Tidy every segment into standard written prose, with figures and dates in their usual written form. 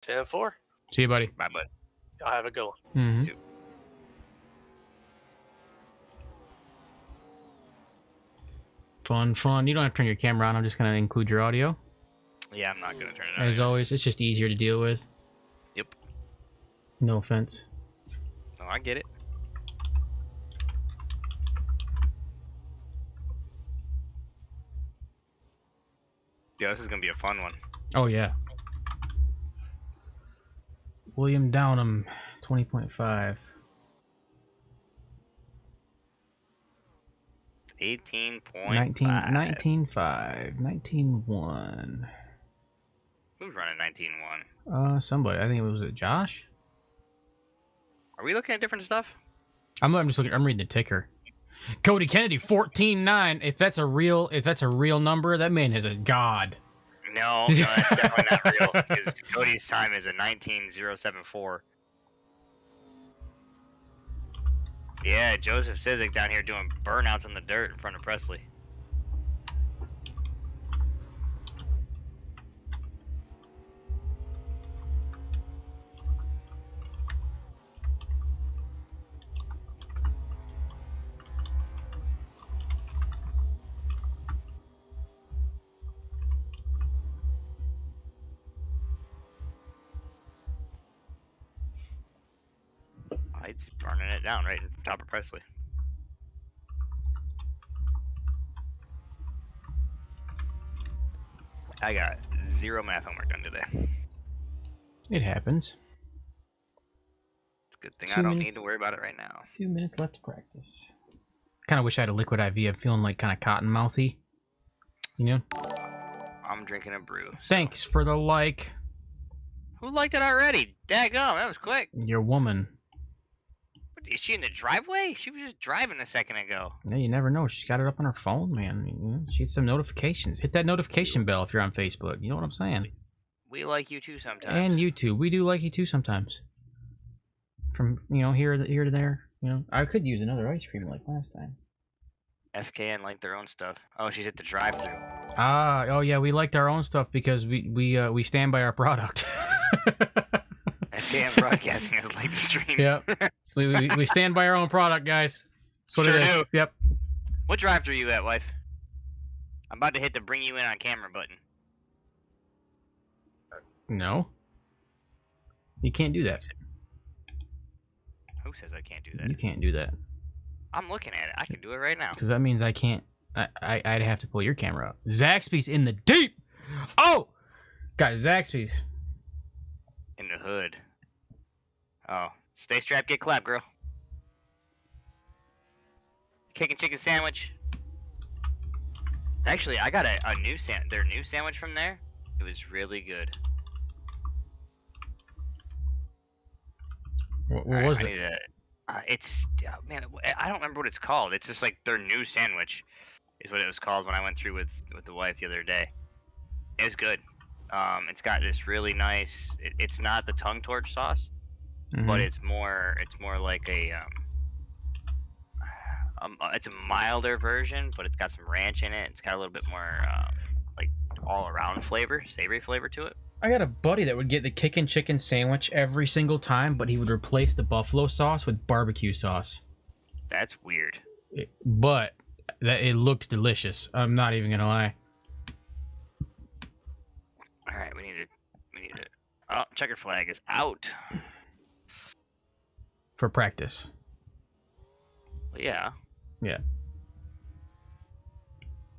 10-4. See you, buddy. Bye, bud. Y'all have a good one. Mm-hmm. Too. Fun. You don't have to turn your camera on. I'm just going to include your audio. Yeah, I'm not going to turn it on. As always, it's just easier to deal with. Yep. No offense. No, I get it. Yeah, this is going to be a fun one. Oh, yeah. William Downham, 20.5. 18.5. 19.5. 19.1. Who's running 19.1? Somebody. I think it was Josh? Are we looking at different stuff? I'm just looking. I'm reading the ticker. Cody Kennedy, 14.9. If that's a real number, that man is a god. No, that's definitely not real. Because Cody's time is a 19.074. Yeah, Joseph Sizik down here doing burnouts on the dirt in front of Presley. He's burning it down right on top of Presley. I got 0 math homework done today. It happens. It's a good thing I don't need to worry about it right now. A few minutes left to practice. Kind of wish I had a liquid IV. I'm feeling like kind of cotton mouthy. You know? I'm drinking a brew. So. Thanks for the like. Who liked it already? Daggum, that was quick. Your woman. Is she in the driveway? She was just driving a second ago. Yeah, you never know. She's got it up on her phone, man. You know, she gets some notifications. Hit that notification bell if you're on Facebook. You know what I'm saying? We like you too sometimes. And YouTube. We do like you too sometimes. From, here to there. I could use another ice cream like last time. FKN like their own stuff. Oh, she's at the drive-thru. Oh yeah, we liked our own stuff because we stand by our product. FKN Broadcasting has liked the stream. Yep. We stand by our own product, guys. That's what it is. Do. Yep. What drive-thru you at, wife? I'm about to hit the bring you in on camera button. No. You can't do that. Who says I can't do that? You can't do that. I'm looking at it. I can do it right now. Because that means I can't. I'd have to pull your camera up. Zaxby's in the deep. Oh, guys, Zaxby's in the hood. Oh, stay strapped, get clapped, girl. Chicken sandwich. Actually, I got their new sandwich from there. It was really good. What was it? Man, I don't remember what it's called. It's just like their new sandwich is what it was called when I went through with the wife the other day. It was good. It's got this really nice. It's not the tongue torch sauce, but it's more like it's a milder version, but it's got some ranch in it. It's got a little bit more like all around flavor, savory flavor to it. I got a buddy that would get the kickin' chicken sandwich every single time, but he would replace the buffalo sauce with barbecue sauce. That's weird. But it looked delicious. I'm not even gonna lie. All right, we need to. Oh, checker flag is out. For practice. Well, yeah. Yeah.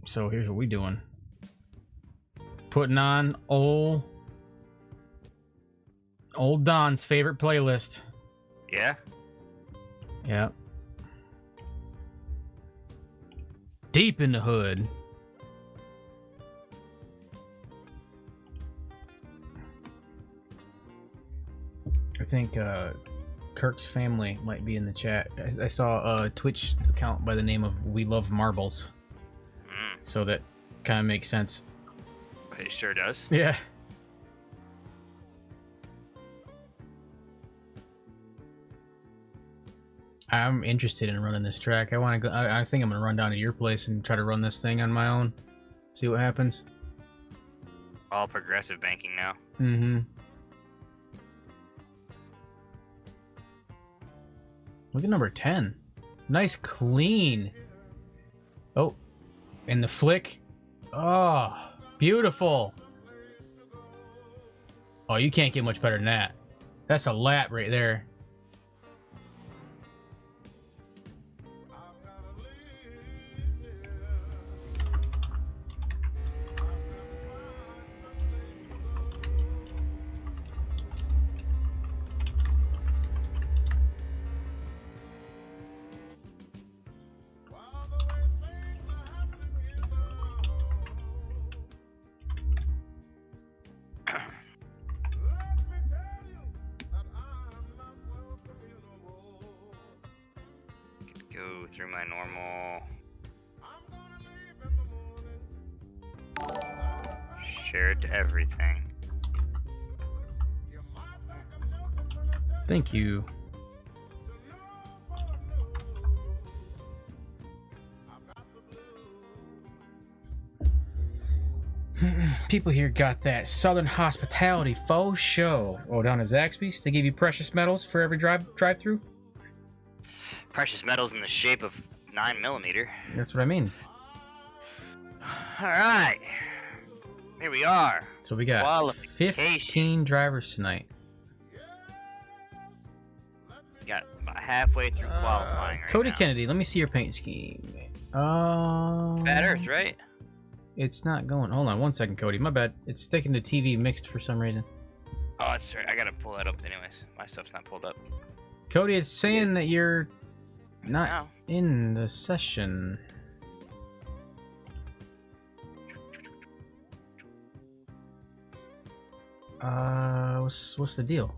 So here's what we doing. Putting on old Don's favorite playlist. Yeah? Yeah. Deep in the hood. I think Kirk's family might be in the chat. I saw a Twitch account by the name of We Love Marbles. So that kind of makes sense. It sure does. Yeah. I'm interested in running this track. I want to go. I think I'm gonna run down to your place and try to run this thing on my own. See what happens. All progressive banking now. Mm-hmm. Look at number 10. Nice, clean. Oh, and the flick. Oh, beautiful. Oh, you can't get much better than that. That's a lap right there. Go through my normal. Share it to everything. Thank you. People here got that Southern hospitality faux show. Oh, down at Zaxby's, they give you precious metals for every drive-through. Precious metals in the shape of 9mm. That's what I mean. All right, here we are. So we got 15 drivers tonight. We got about halfway through qualifying right Cody now. Kennedy, let me see your paint scheme. Bad Earth, right? It's not going. Hold on one second, Cody. My bad. It's sticking to TV mixed for some reason. Oh, that's right. I gotta pull that up anyways. My stuff's not pulled up. Cody, it's saying that you're not Now. in the session. What's the deal?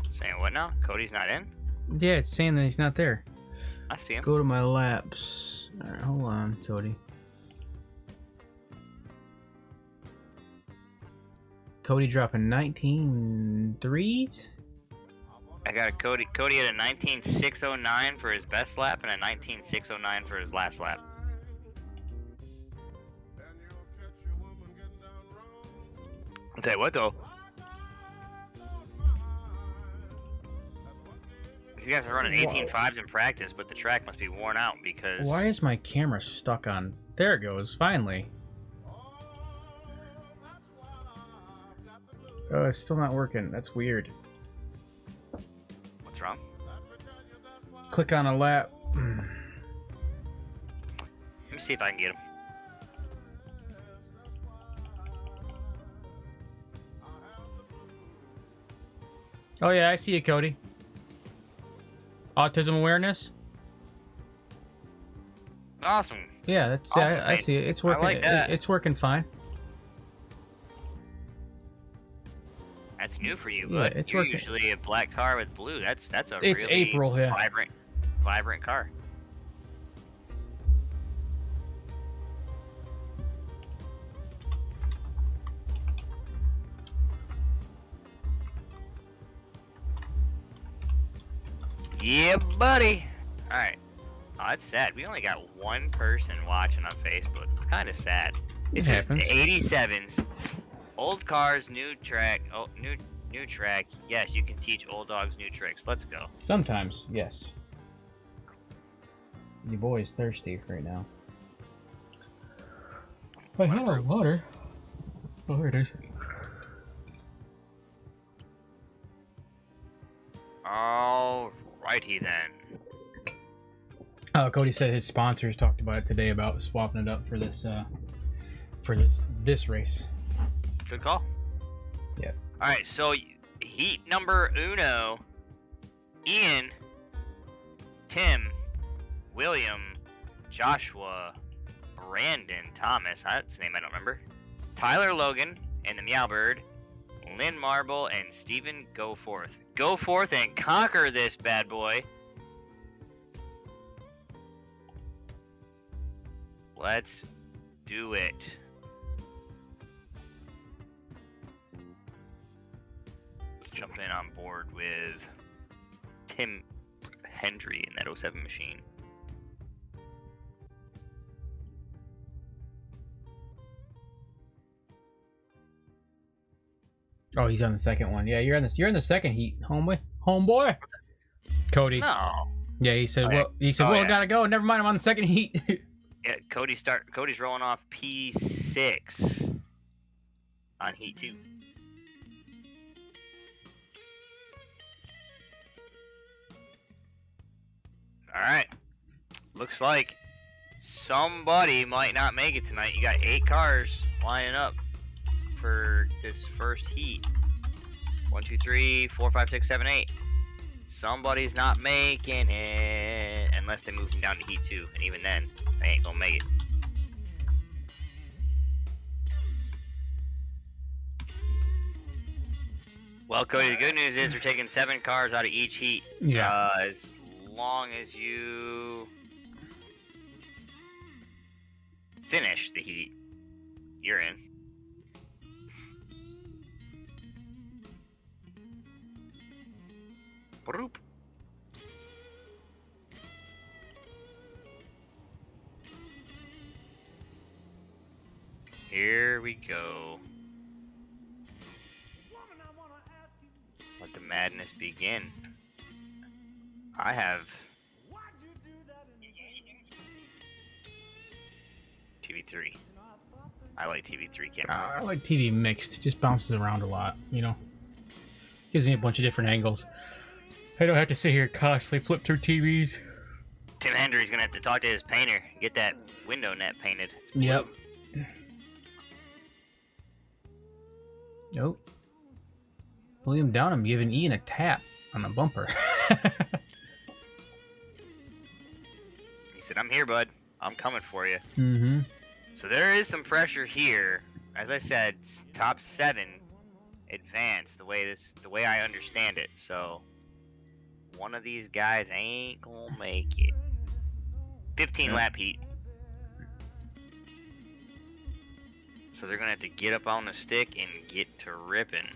Saying what now? Cody's not in? Yeah, it's saying that he's not there. I see him. Go to my laps. Alright, hold on, Cody. Cody dropping 19 threes? I got a Cody. Cody had a 19.609 for his best lap and a 19.609 for his last lap. I'll tell you what though. These guys are running 18.5s in practice, but the track must be worn out because... Why is my camera stuck on... There it goes, finally. Oh, it's still not working. That's weird. What's wrong? Click on a lap. Let me see if I can get him. Oh yeah, I see you, Cody. Autism awareness? Awesome. Yeah, that's Awesome, yeah, I mate. see it. It's working. like that. It's working fine. That's new for you, Yeah, but it's you're working. usually a black car with blue. That's a It's really April, yeah. vibrant car. Yeah, buddy. All right. Oh, that's sad. We only got one person watching on Facebook. It's kind of sad. It's just happens. 87s. Old cars, new track. Oh, new track. Yes, you can teach old dogs new tricks. Let's go. Sometimes, yes. Your boy is thirsty right now. I have water. Oh, here it is. Alrighty then. Cody said his sponsors talked about it today about swapping it up for this race. Good call. Yeah. Alright, so heat number uno. Ian, Tim, William, Joshua, Brandon, Thomas, that's a name I don't remember, Tyler Logan, and the Meowbird, Lynn Marble, and Steven Go Forth. Go forth and conquer this bad boy. Let's do it. Let's jump in on board with Tim Hendry in that '07 machine. Oh, he's on the second one. Yeah, you're in the second heat, homeboy. Cody. No. Yeah, he said. Oh, Well, he said, I gotta go. Never mind, I'm on the second heat. Yeah, Cody's rolling off P6 on heat 2. All right. Looks like somebody might not make it tonight. You got 8 cars lining up for this first heat. 1, 2, 3, 4, 5, 6, 7, 8. Somebody's not making it unless they move them down to heat 2, and even then, they ain't gonna make it. Well, Cody, the good news is we're taking 7 cars out of each heat. Yeah. As long as you finish the heat, you're in. Broop. Here we go. Let the madness begin. I have TV3. I like TV3 camera. I like TV mixed. It just bounces around a lot, you know. Gives me a bunch of different angles. I don't have to sit here and constantly flip through TVs. Tim Hendry's gonna have to talk to his painter, get that window net painted. Yep. Nope. William Downham giving Ian a tap on the bumper. He said, "I'm here, bud. I'm coming for you." Mm-hmm. So there is some pressure here. As I said, top 7 advance the way I understand it. So one of these guys ain't gonna make it. 15 lap heat. So they're gonna have to get up on the stick and get to ripping.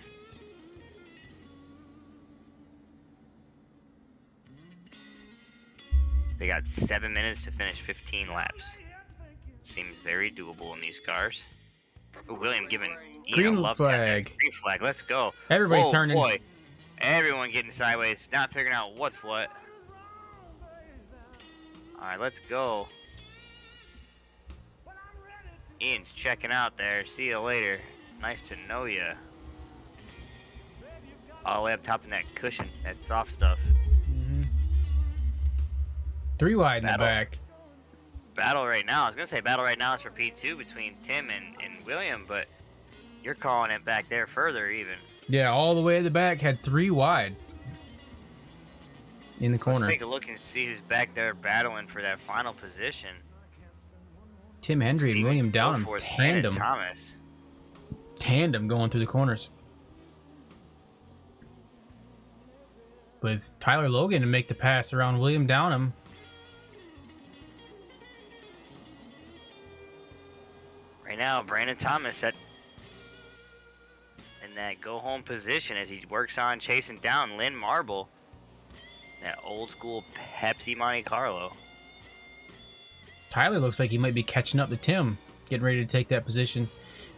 They got 7 minutes to finish 15 laps. Seems very doable in these cars. Ooh, William giving Ian a love flag. tap. Green flag. Let's go. Everybody's Whoa, turning. Boy. Everyone getting sideways, not figuring out what's what. Alright, let's go. Ian's checking out there. See you later. Nice to know ya. All the way up top in that cushion, that soft stuff. Mm-hmm. 3 wide in the back. Battle right now. I was gonna say battle right now is for P2 between Tim and William, but you're calling it back there further even. Yeah, all the way to the back, had 3 wide in the corner. Let's take a look and see who's back there battling for that final position. Tim Hendry and William Downham tandem. Thomas. Tandem going through the corners. With Tyler Logan to make the pass around William Downham. Right now, Brandon Thomas in that go-home position as he works on chasing down Lynn Marble. That old-school Pepsi Monte Carlo. Tyler looks like he might be catching up to Tim, getting ready to take that position.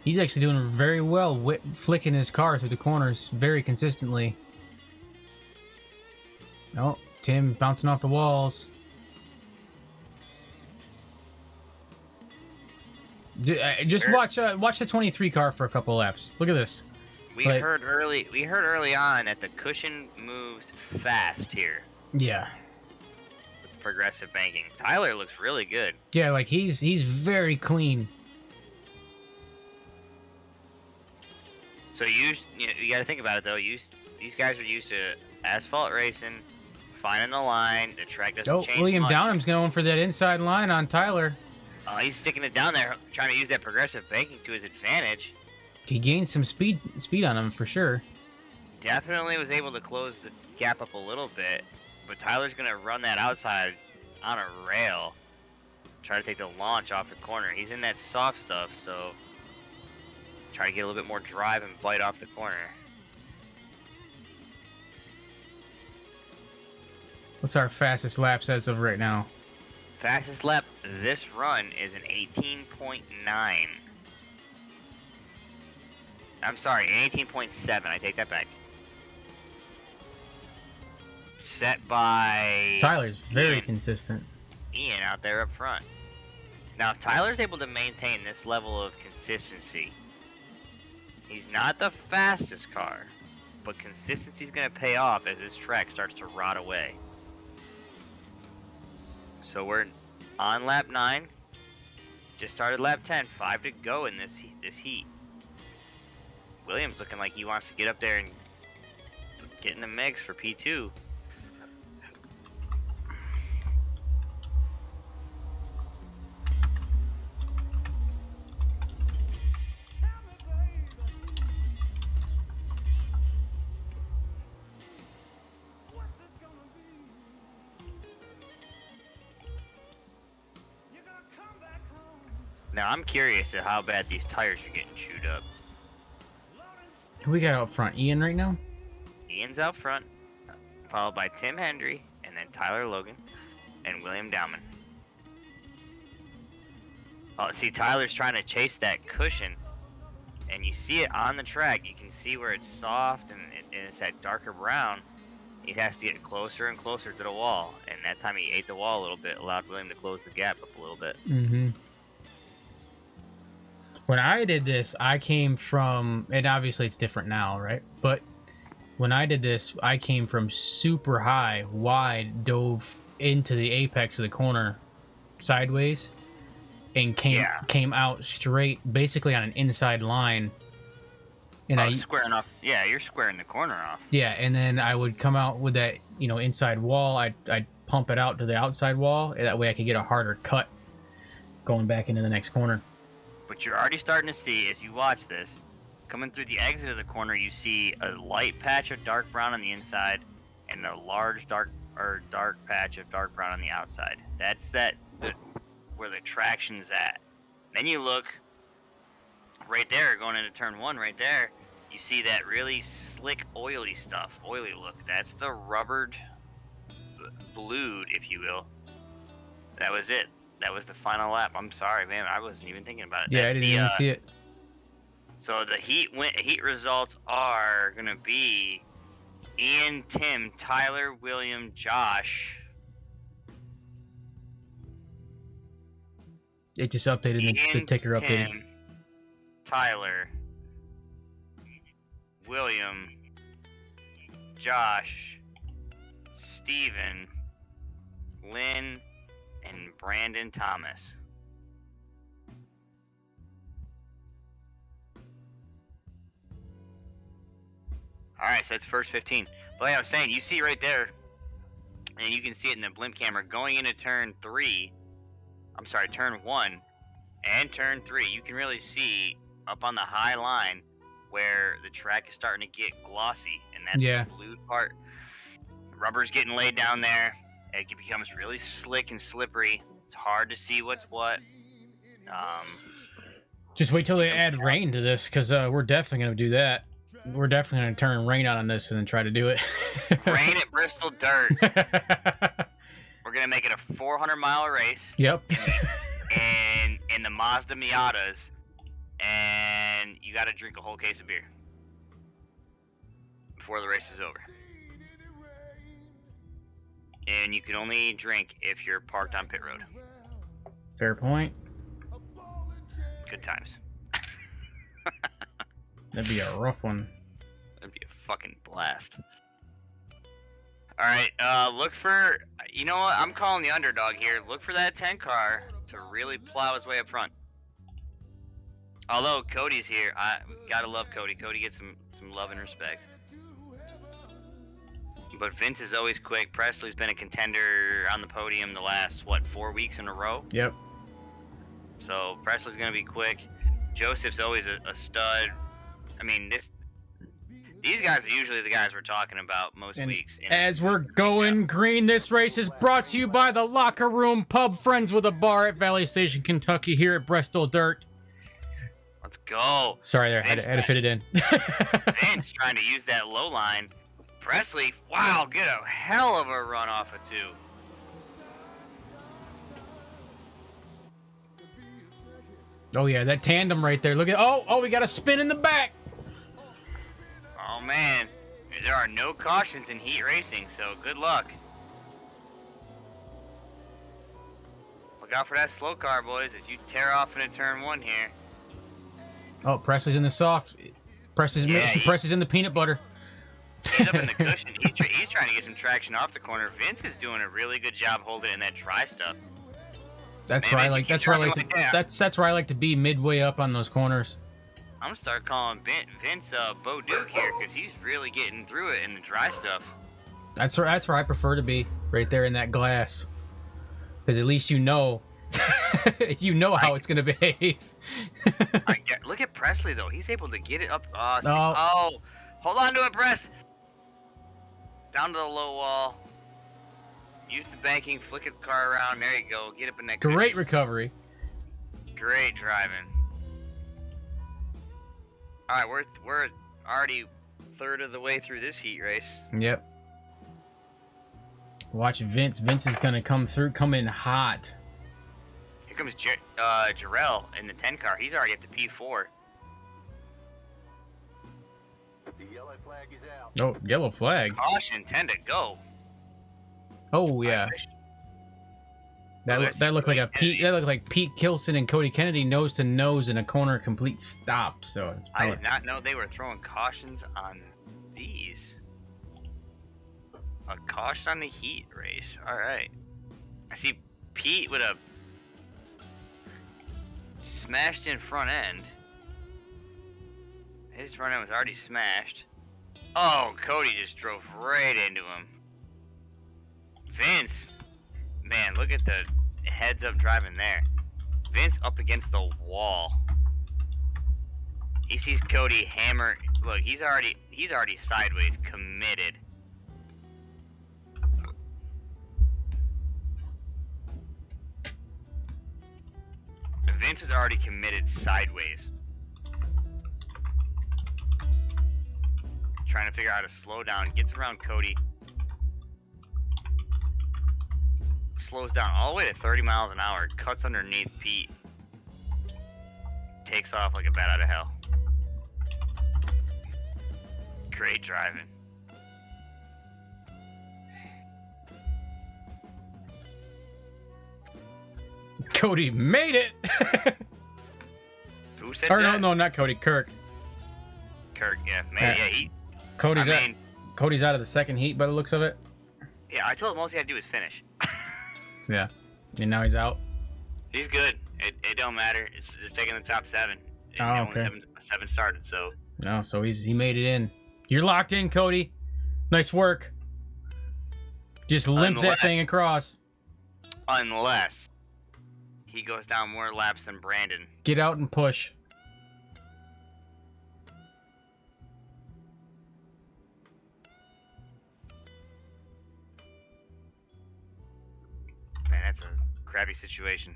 He's actually doing very well, flicking his car through the corners very consistently. Oh, Tim bouncing off the walls. Just watch the 23 car for a couple of laps. Look at this. We heard early on that the cushion moves fast here. Yeah. With progressive banking. Tyler looks really good. Yeah, like he's very clean. So you got to think about it though. These guys are used to asphalt racing, finding the line. The track doesn't change William much. Downham's going for that inside line on Tyler. He's sticking it down there, trying to use that progressive banking to his advantage. He gained some speed on him for sure. Definitely was able to close the gap up a little bit, but Tyler's gonna run that outside on a rail, try to take the launch off the corner. He's in that soft stuff, so try to get a little bit more drive and bite off the corner. What's our fastest laps as of right now? Fastest lap this run is an 18.9. I'm sorry, an 18.7. I take that back. Set by Tyler's very Ian. consistent. Ian out there up front. Now, if Tyler's able to maintain this level of consistency, he's not the fastest car, but consistency's going to pay off as this track starts to rot away. So we're on lap 9. Just started lap 10. 5 to go in this heat. Williams looking like he wants to get up there and get in the mix for P2. Now I'm curious at how bad these tires are getting chewed up. Who we got out front? Ian right now? Ian's out front, followed by Tim Hendry, and then Tyler Logan, and William Dowman. Oh, see, Tyler's trying to chase that cushion, and you see it on the track. You can see where it's soft and it's that darker brown. He has to get closer and closer to the wall, and that time he ate the wall a little bit, allowed William to close the gap up a little bit. Mm-hmm. When I did this, I came from, and obviously it's different now, right? But when I did this, I came from super high, wide, dove into the apex of the corner sideways, and came out straight, basically on an inside line. And squaring off. Yeah, you're squaring the corner off. Yeah, and then I would come out with that, inside wall. I'd pump it out to the outside wall, and that way I could get a harder cut going back into the next corner. But you're already starting to see, as you watch this, coming through the exit of the corner, you see a light patch of dark brown on the inside, and a large dark patch of dark brown on the outside. That's where the traction's at. Then you look right there, going into turn 1, right there. You see that really slick, oily look. That's the rubbered, blued, if you will. That was it. That was the final lap. I'm sorry, man. I wasn't even thinking about it. Yeah, I didn't even see it. So the heat results are gonna be Ian, Tim, Tyler, William, Josh. It just updated. The ticker updated. Tim, Tyler, William, Josh, Steven, Lynn, and Brandon Thomas. Alright, so that's first 15. But like I was saying, you see right there, and you can see it in the blimp camera, going into turn 1 and turn 3, you can really see up on the high line where the track is starting to get glossy, and that's the blue part. The rubber's getting laid down there. It becomes really slick and slippery. It's hard to see what's what. Just wait till they add rain to this, because we're definitely going to do that. We're definitely going to turn rain on this and then try to do it. Rain at Bristol Dirt. We're going to make it a 400-mile race. Yep. And in the Mazda Miatas. And you got to drink a whole case of beer before the race is over. And you can only drink if you're parked on pit road. Fair point. Good times. That'd be a rough one. That'd be a fucking blast. Alright, look for... You know what? I'm calling the underdog here. Look for that 10 car to really plow his way up front. Although Cody's here, I gotta love Cody. Cody gets some love and respect. But Vince is always quick. Presley's been a contender on the podium the last, 4 weeks in a row? Yep. So Presley's going to be quick. Joseph's always a stud. I mean, these guys are usually the guys we're talking about most weeks. As we're going green, this race is brought to you by the Locker Room Pub, friends with a bar at Valley Station, Kentucky, here at Bristol Dirt. Let's go. Sorry there, I had to fit it in. Vince trying to use that low line Presley, wow, get a hell of a run off of 2. Oh yeah, that tandem right there. Look at we got a spin in the back. Oh man, there are no cautions in heat racing, so good luck. Look out for that slow car, boys, as you tear off into turn 1 here. Oh, Presley's in the soft. Presley's in the peanut butter. He's up in the cushion. He's trying to get some traction off the corner. Vince is doing a really good job holding in that dry stuff. That's where I like. That's where I like to. That's where I like to be midway up on those corners. I'm gonna start calling Vince Bo Duke here because he's really getting through it in the dry stuff. That's where I prefer to be, right there in that glass, because at least you know how it's gonna behave. Look at Presley though; he's able to get it up. No. Oh, hold on to it, Press. Down to the low wall. Use the banking, flick the car around. There you go. Get up in that. Great cushion. recovery. Great driving. All right, we're already third of the way through this heat race. Yep. Watch Vince. Vince is gonna come in hot. Here comes Jarrell in the 10 car. He's already up to P4. The yellow flag is out. Oh, yellow flag. Caution, 10 to go. Oh yeah. That looked like a Pete. That looked like Pete Kilson and Cody Kennedy nose to nose in a corner, complete stop. So it's I did not know they were throwing cautions on these. A caution on the heat race. All right. I see Pete with a smashed in front end. His front end was already smashed. Oh, Cody just drove right into him. Vince, man, look at the heads up driving there. Vince up against the wall. He sees Cody hammer. Look, he's already sideways, committed. Vince was already committed sideways. Trying to figure out how to slow down. Gets around Cody. Slows down all the way to 30 miles an hour. Cuts underneath Pete. Takes off like a bat out of hell. Great driving. Cody made it. Who said or that? no, not Cody. Kirk. Kirk, yeah, man, yeah. Cody's out of the second heat by the looks of it. Yeah, I told him all he had to do was finish. Yeah, and now he's out. He's good. It don't matter. They're taking the top 7. Oh, okay. Seven started, so. No, so he made it in. You're locked in, Cody. Nice work. Just limp that thing across. Unless he goes down more laps than Brandon. Get out and push. Man, that's a crappy situation.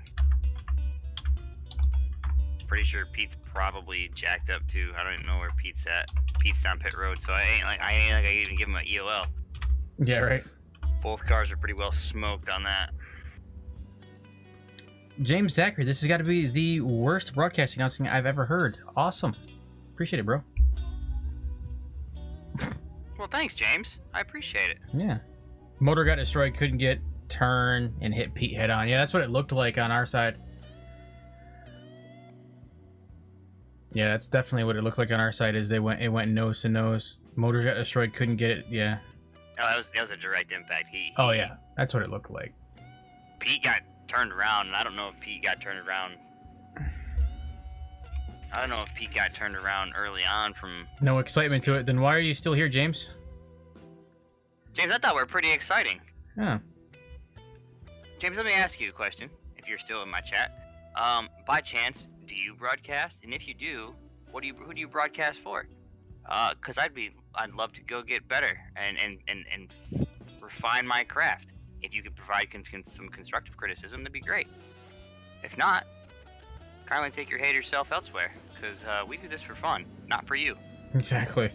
Pretty sure Pete's probably jacked up too. I don't even know where Pete's at. Pete's down pit road, so I ain't like I even give him an EOL. Yeah, right. Both cars are pretty well smoked on that. James Zachary, this has got to be the worst broadcasting announcing I've ever heard. Awesome. Appreciate it, bro. Well, thanks, James. I appreciate it. Yeah. Motor got destroyed, couldn't get turn and hit Pete head on. Yeah, that's what it looked like on our side. Yeah, that's definitely what it looked like on our side. Is it went nose to nose. Motor got destroyed, couldn't get it. Yeah. Oh, that was a direct impact. Oh yeah, that's what it looked like. Pete got turned around, and I don't know if Pete got turned around. I don't know if Pete got turned around early on from. No excitement to it. Then why are you still here, James? James, I thought we were pretty exciting. Yeah. James, let me ask you a question. If you're still in my chat, by chance, do you broadcast? And if you do, who do you broadcast for? Cause I'd love to go get better and refine my craft. If you could provide some constructive criticism, that'd be great. If not, kindly take your hater self elsewhere, because we do this for fun, not for you. Exactly.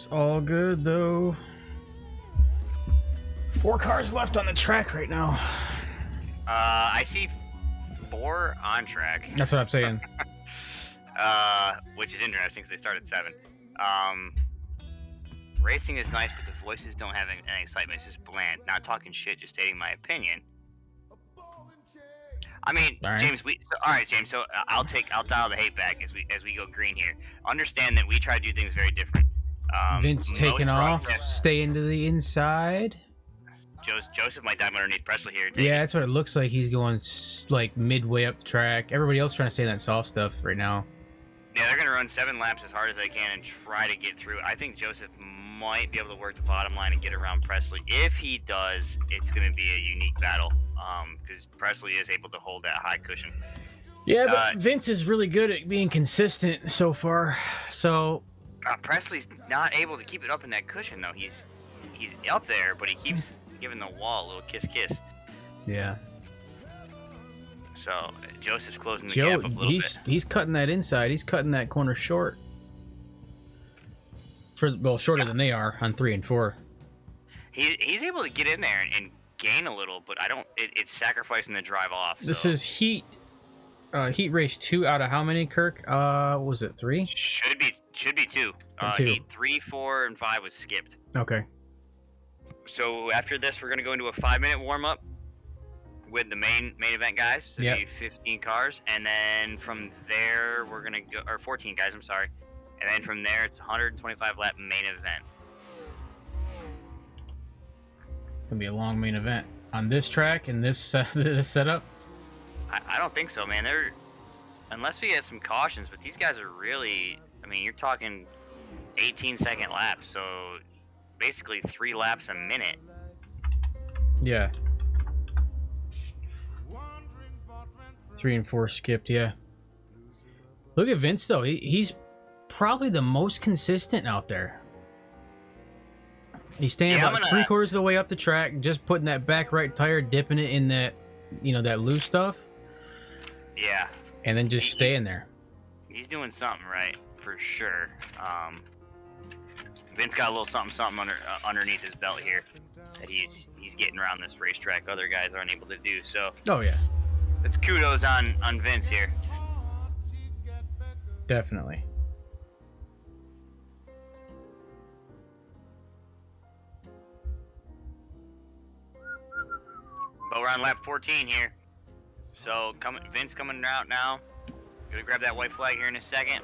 It's all good though. 4 cars left on the track right now. I see 4 on track. That's what I'm saying. Which is interesting because they start at 7. Racing is nice, but the voices don't have any excitement. It's just bland. Not talking shit, just stating my opinion. I mean, All right. James. All right, James. So I'll dial the hate back as we go green here. Understand that we try to do things very different. Vince most taking off, broadcasts- stay into the inside. Joseph might dive underneath Presley here. Yeah, that's what it looks like. He's going like midway up the track. Everybody else trying to stay in that soft stuff right now. Yeah, they're gonna run 7 laps as hard as they can and try to get through. I think Joseph might be able to work the bottom line and get around Presley. If he does, it's gonna be a unique battle. Because Presley is able to hold that high cushion. Yeah, but Vince is really good at being consistent so far. So Presley's not able to keep it up in that cushion though. He's up there, but he keeps giving the wall a little kiss. yeah, So Joseph's closing the gap up a little bit. he's cutting that inside. He's cutting that corner short. Shorter than they are on 3 and 4. He's able to get in there and gain a little, but it's sacrificing the drive off. So. This is heat race 2 out of how many, Kirk? Was it 3? Should be 2. 2. Heat 3, 4, and 5 was skipped. Okay. So after this, we're gonna go into a 5-minute warm up with the main event guys. So Yep. the 15 cars, and then from there we're gonna go, or 14 guys. I'm sorry. And then from there, it's 125 lap main event. Gonna be a long main event on this track and this this setup. I don't think so, man. Unless we get some cautions, but these guys are really. I mean, you're talking 18-second laps, so basically 3 laps a minute. Yeah. 3 and 4 skipped. Yeah. Look at Vince though. He's probably the most consistent out there. He's staying about 3/4 of the way up the track, just putting that back right tire, dipping it in that, that loose stuff. Yeah. And then just staying there. He's doing something right, for sure. Vince got a little something underneath his belt here that he's getting around this racetrack other guys aren't able to do. So. Oh yeah. It's kudos on Vince here. Definitely. But we're on lap 14 here. So Vince coming out now. Gonna grab that white flag here in a second.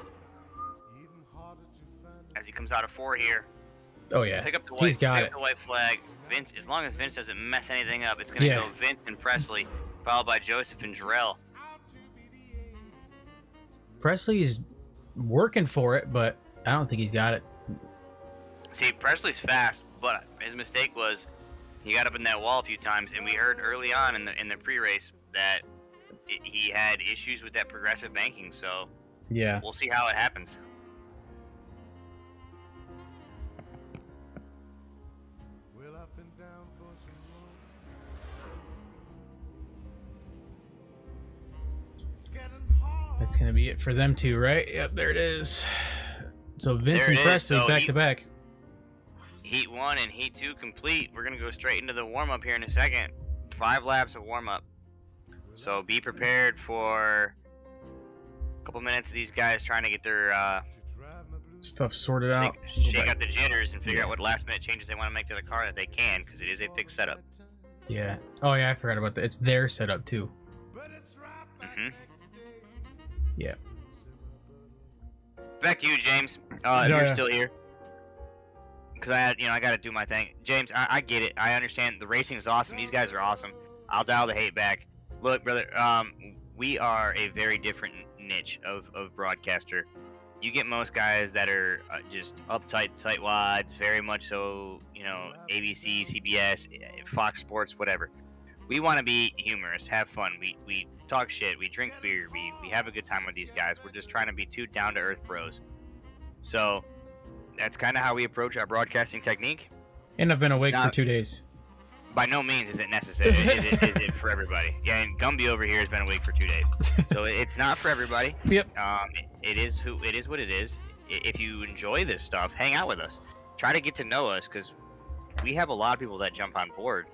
As he comes out of 4 here. Oh yeah. Pick up the white, He's got pick it. up the white flag. Vince, as long as Vince doesn't mess anything up, it's gonna go Vince and Presley, followed by Joseph and Jarrell. Presley's working for it, but I don't think he's got it. See, Presley's fast, but his mistake was he got up in that wall a few times, and we heard early on in the pre-race that he had issues with that progressive banking. So yeah, we'll see how it happens. That's gonna be it for them two, right? Yep, there it is. So Vince and Presley back to back. Heat 1 and Heat 2 complete. We're gonna go straight into the warm-up here in a second. 5 laps of warm-up. So be prepared for a couple minutes of these guys trying to get their stuff sorted out. Shake out the jitters and figure out what last-minute changes they want to make to the car that they can, because it is a fixed setup. Yeah. Oh yeah, I forgot about that. It's their setup too. Mm-hmm. Yeah. Back to you, James. If you're still here, because I got to do my thing. James, I get it. I understand. The racing is awesome. These guys are awesome. I'll dial the hate back. Look, brother. We are a very different niche of broadcaster. You get most guys that are just uptight, tightwads, very much so. ABC, CBS, Fox Sports, whatever. We want to be humorous, have fun. We talk shit, we drink beer, we have a good time with these guys. We're just trying to be 2 down-to-earth bros. So that's kind of how we approach our broadcasting technique. And I've been awake for 2 days. By no means is it necessary. is it for everybody? Yeah, and Gumby over here has been awake for 2 days. So it's not for everybody. Yep. It is what it is. If you enjoy this stuff, hang out with us. try to get to know us, because we have a lot of people that jump on board,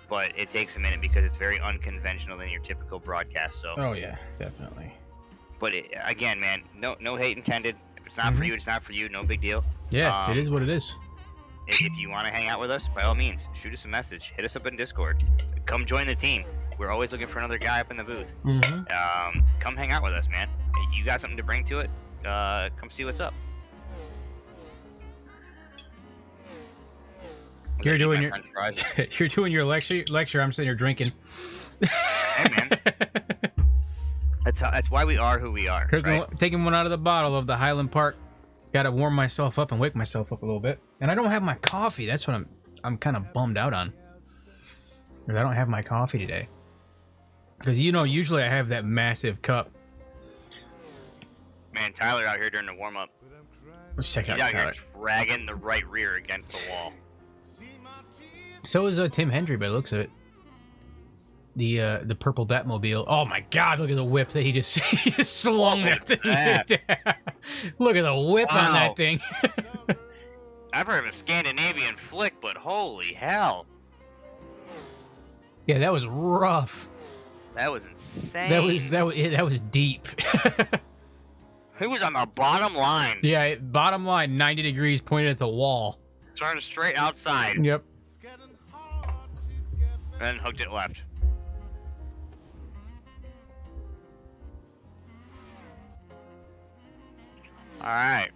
but it takes a minute because it's very unconventional than your typical broadcast. So. Oh yeah, definitely. But again, man, no hate intended. If it's not for you, it's not for you. No big deal. Yeah, it is what it is. If you want to hang out with us, by all means, shoot us a message. Hit us up in Discord. Come join the team. We're always looking for another guy up in the booth. Come hang out with us, man. You got something to bring to it? Come see what's up. You're doing your lecture. I'm sitting here drinking. Hey, man. That's why we are who we are. Right? Taking one out of the bottle of the Highland Park. Got to warm myself up and wake myself up a little bit. And I don't have my coffee. That's what I'm kind of bummed out on. Because I don't have my coffee today. Because, you know, usually I have that massive cup. Man, Tyler out here during the warm-up. Let's check out Tyler. Tyler. He's out here dragging the right rear against the wall. So is Tim Hendry by the looks of it. The purple Batmobile. Oh my God! Look at the whip that he just slung that thing. Look at the whip on that thing. I've heard of a Scandinavian flick, but holy hell! Yeah, that was rough. That was insane. That was deep. He was on the bottom line. Yeah, bottom line, 90 degrees, pointed at the wall. Turned straight outside. Yep. And hooked it left. Alright.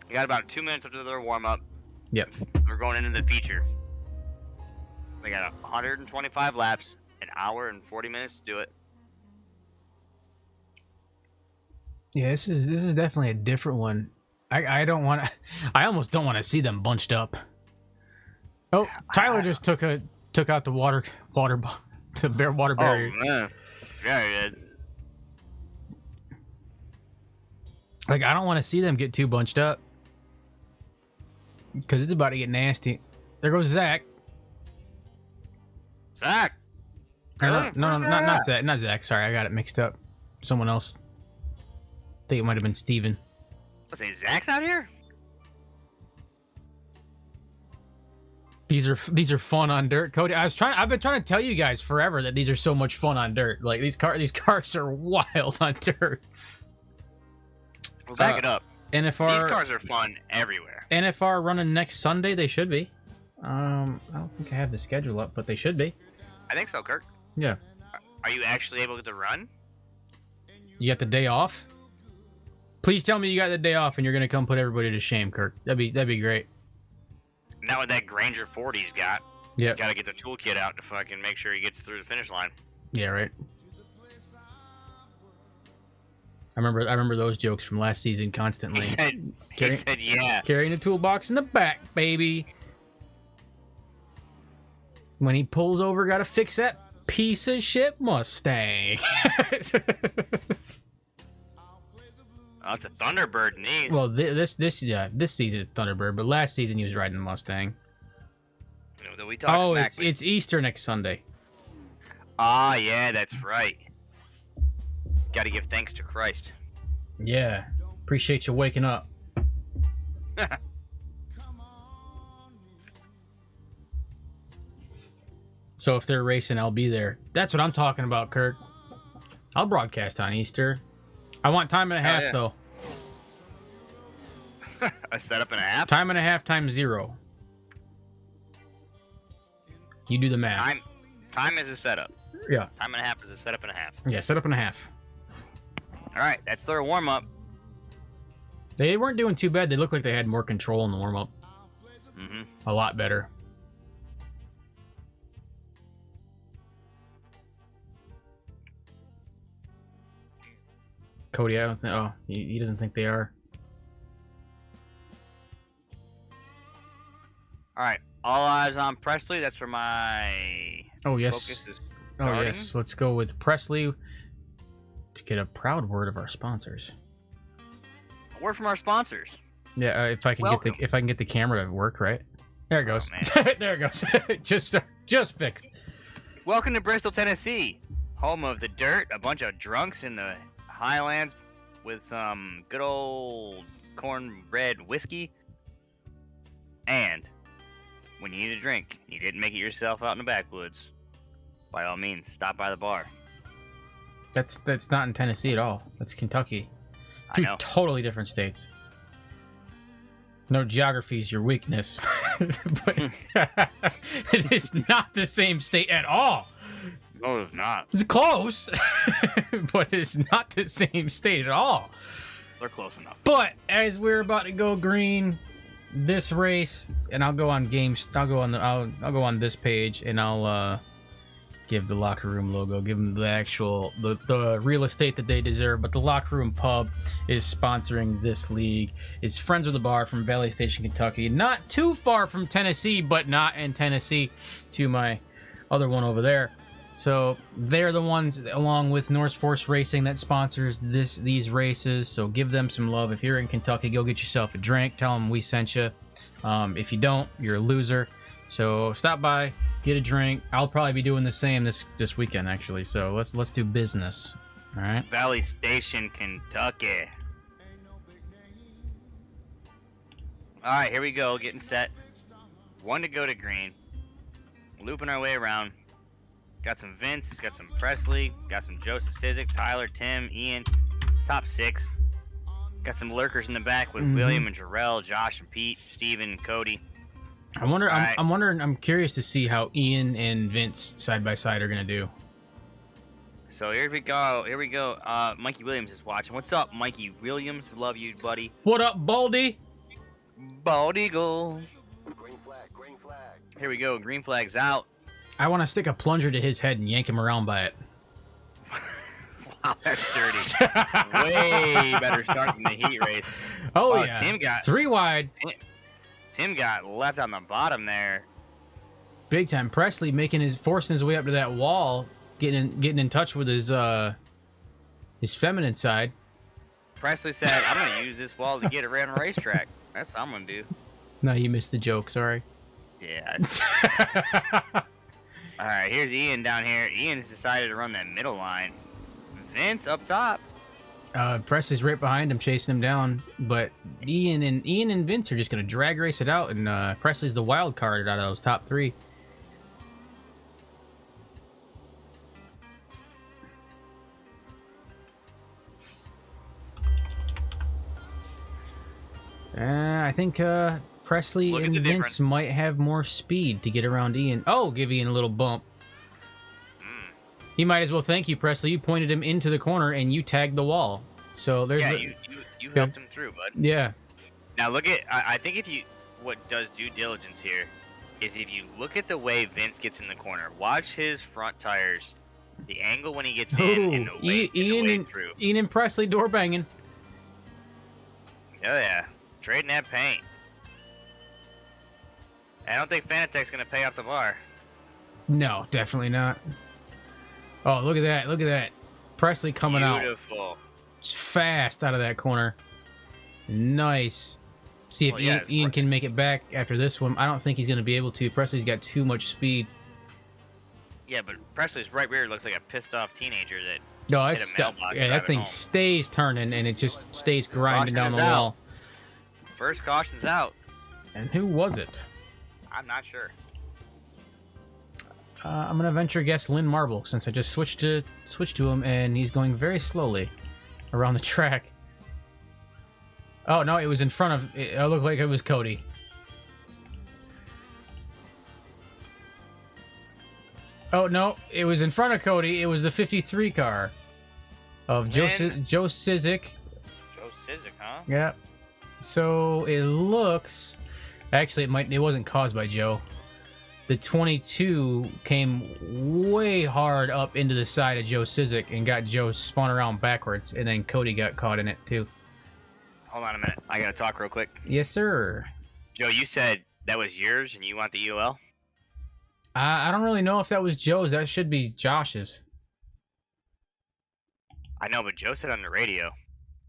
We got about 2 minutes after their warm-up. Yep. We're going into the feature. We got 125 laps, an hour and 40 minutes to do it. Yeah, this is definitely a different one. I don't want to. I almost don't want to see them bunched up. Oh, Tyler just took out the water barrier. Oh man, yeah, he did. Like, I don't want to see them get too bunched up. Because it's about to get nasty. There goes Zach. Zach! No, not Zach. Not Zach. Sorry, I got it mixed up. Someone else. I think it might have been Steven. Let's say Zach's out here? These are fun on dirt, Cody. I've been trying to tell you guys forever that these are so much fun on dirt. Like, these cars are wild on dirt. Well, back it up. NFR. These cars are fun everywhere. NFR running next Sunday. They should be. I don't think I have the schedule up, but they should be. I think so, Kirk. Yeah. Are you actually able to run? You got the day off? Please tell me you got the day off and you're gonna come put everybody to shame, Kirk. That'd be great. Now with that Granger 40 he's got, yeah, got to get the toolkit out to fucking make sure he gets through the finish line. Yeah, right. I remember those jokes from last season constantly. He said, yeah. Carrying a toolbox in the back, baby. When he pulls over, gotta fix that piece of shit Mustang. Oh, it's a Thunderbird in these. Well, this season it's Thunderbird, but last season he was riding the Mustang. We talked it's Easter next Sunday. Ah, yeah, that's right. Got to give thanks to Christ. Yeah, appreciate you waking up. So if they're racing, I'll be there. That's what I'm talking about, Kurt. I'll broadcast on Easter. I want time and a half, though. A setup and a half? Time and a half times 0. You do the math. Time is a setup. Yeah. Time and a half is a setup and a half. Yeah, setup and a half. All right, that's their warm-up. They weren't doing too bad. They looked like they had more control in the warm-up. Mm-hmm. A lot better. Cody, I don't think... Oh, he doesn't think they are. All right, all eyes on Presley. That's where my focus is starting. Oh, yes. Let's go with Presley to get a proud word of our sponsors. A word from our sponsors. Yeah, if I can get the camera to work right. There it goes. Oh, there it goes. just fixed. Welcome to Bristol, Tennessee, home of the dirt. A bunch of drunks in the Highlands with some good old cornbread whiskey. And when you need a drink, you didn't make it yourself out in the backwoods, by all means, stop by the bar. That's not in Tennessee at all. That's Kentucky. I Two know. totally different states. No, geography is your weakness. But it is not the same state at all. No, it's not. It's close, but it's not the same state at all. They're close enough. But as we're about to go green, this race, and I'll go on games. I'll go on this page, and I'll give the locker room logo, give them the actual the real estate that they deserve. But the locker room pub is sponsoring this league. It's Friends with the Bar from Valley Station, Kentucky. Not too far from Tennessee, but not in Tennessee. To my other one over there. So they're the ones, along with North Force Racing, that sponsors these races. So give them some love. If you're in Kentucky, go get yourself a drink. Tell them we sent you. If you don't, you're a loser. So stop by, get a drink. I'll probably be doing the same this weekend, actually. So let's do business. All right. Valley Station, Kentucky. All right, here we go. Getting set. One to go to green. Looping our way around. Got some Vince, got some Presley, got some Joseph Sizik, Tyler, Tim, Ian, top 6. Got some lurkers in the back with William and Jarrell, Josh and Pete, Steven and Cody. I'm wondering. I'm curious to see how Ian and Vince side by side are gonna do. So here we go. Mikey Williams is watching. What's up, Mikey Williams? Love you, buddy. What up, Baldy? Bald Eagle. Green flag, green flag. Here we go. Green flag's out. I want to stick a plunger to his head and yank him around by it. Wow, that's dirty. Way better start than the heat race. Oh, Oh, yeah. Tim got 3 wide. Tim got left on the bottom there. Big time. Presley forcing his way up to that wall, getting in touch with his feminine side. Presley said, "I'm gonna use this wall to get around a racetrack. That's what I'm gonna do." No, you missed the joke. Sorry. Yeah. All right, here's Ian down here. Ian's decided to run that middle line. Vince up top. Presley's right behind him, chasing him down. But Ian and Vince are just gonna drag race it out, and Presley's the wild card out of those top 3. I think Presley Look at and the Vince difference. might have more speed to get around Ian. Oh, give Ian a little bump. He might as well thank you, Presley. You pointed him into the corner and you tagged the wall. So there's Yeah, the, you helped him through, bud. yeah. Now look at, I think what does due diligence here is if you look at the way Vince gets in the corner, watch his front tires, the angle when he gets in, and the way, through. Ian and Presley door banging. Oh yeah, trading that paint. I don't think Fanatec's gonna pay off the bar. No, definitely not. Oh, look at that! Look at that! Presley coming out. Beautiful. Fast out of that corner. Nice. See if Ian can make it back after this one. I don't think he's going to be able to. Presley's got too much speed. Yeah, but Presley's right rear looks like a pissed off teenager that No, hit a mailbox that driving thing home. stays turning and it just stays grinding down Caution the is out. wall. First caution's out. And who was it? I'm not sure. I'm gonna venture guess Lynn Marble since I just switched to him and he's going very slowly around the track. Oh no, it was in front of. It looked like it was Cody. Oh no, it was in front of Cody. It was the 53 car of Joe Sizik. Joe Sizik, huh? Yeah. So it looks. Actually, it wasn't caused by Joe. The 22 came way hard up into the side of Joe Sizik and got Joe spun around backwards, and then Cody got caught in it too. Hold on a minute. I gotta talk real quick. Yes, sir. Joe, you said that was yours and you want the UL? I don't really know if that was Joe's. That should be Josh's. I know, but Joe said on the radio.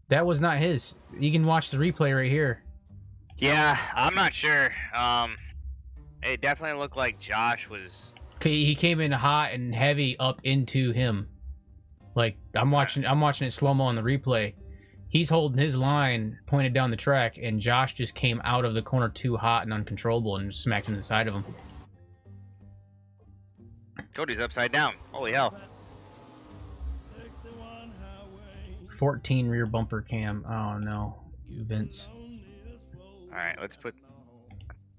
That was not his. You can watch the replay right here. Yeah, I'm not sure. It definitely looked like Josh was. He came in hot and heavy up into him. Like I'm watching it slow mo on the replay. He's holding his line pointed down the track, and Josh just came out of the corner too hot and uncontrollable and smacked into the side of him. Cody's upside down. Holy hell. 14 rear bumper cam. Oh no, Vince. All right, let's put.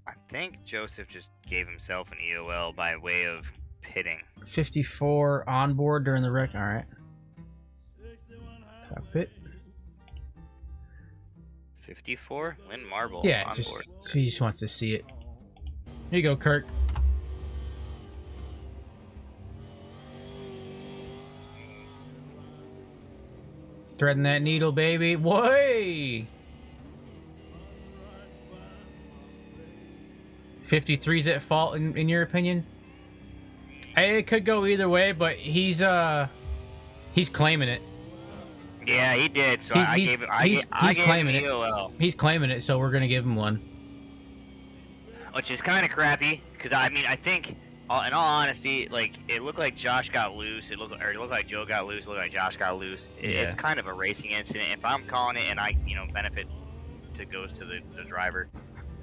I think Joseph just gave himself an EOL by way of pitting. 54 on board during the wreck. All right. Cockpit. 54? Lynn Marble Yeah, on board. he just wants to see it. Here you go, Kurt. Threading that needle, baby. Way! 53's at fault, in your opinion? It could go either way, but he's claiming it. Yeah, he did. So I gave him an EOL. He's claiming it, so we're gonna give him one. Which is kind of crappy, because I mean, I think, in all honesty, like it looked like Josh got loose. It looked like Joe got loose. It looked like Josh got loose. It's kind of a racing incident. If I'm calling it, and benefit goes to the driver,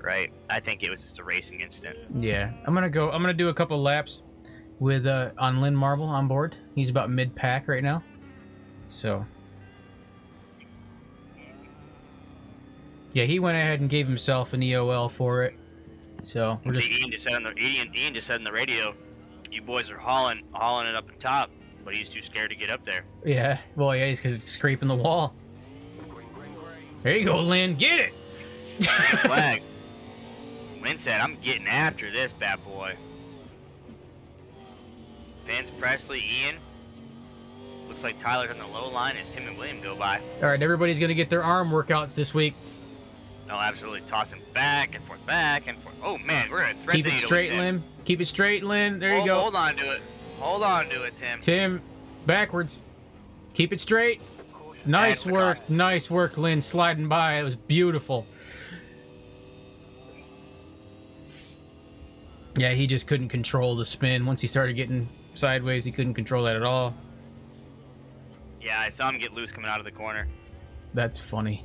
right? I think it was just a racing incident. Yeah, I'm gonna do a couple laps with on Lynn Marble on board. He's about mid-pack right now, so. Yeah, he went ahead and gave himself an EOL for it. So we're just... Ian just said on the radio, you boys are hauling it up the top, but he's too scared to get up there. Yeah, well, yeah, he's because it's scraping the wall. There you go, Lynn, get it. Flag. Lynn said, "I'm getting after this bad boy." Vince, Presley, Ian. Looks like Tyler's on the low line as Tim and William go by. All right, everybody's gonna get their arm workouts this week. Oh, absolutely. Toss him back and forth, back and forth. Oh, man, we're going to thread the needle. Keep it straight, Lynn. Keep it straight, Lynn. There you go. Hold on to it. Hold on to it, Tim. Tim, backwards. Keep it straight. Nice work. Nice work, Lynn, sliding by. It was beautiful. Yeah, he just couldn't control the spin. Once he started getting sideways, he couldn't control that at all. Yeah, I saw him get loose coming out of the corner. That's funny.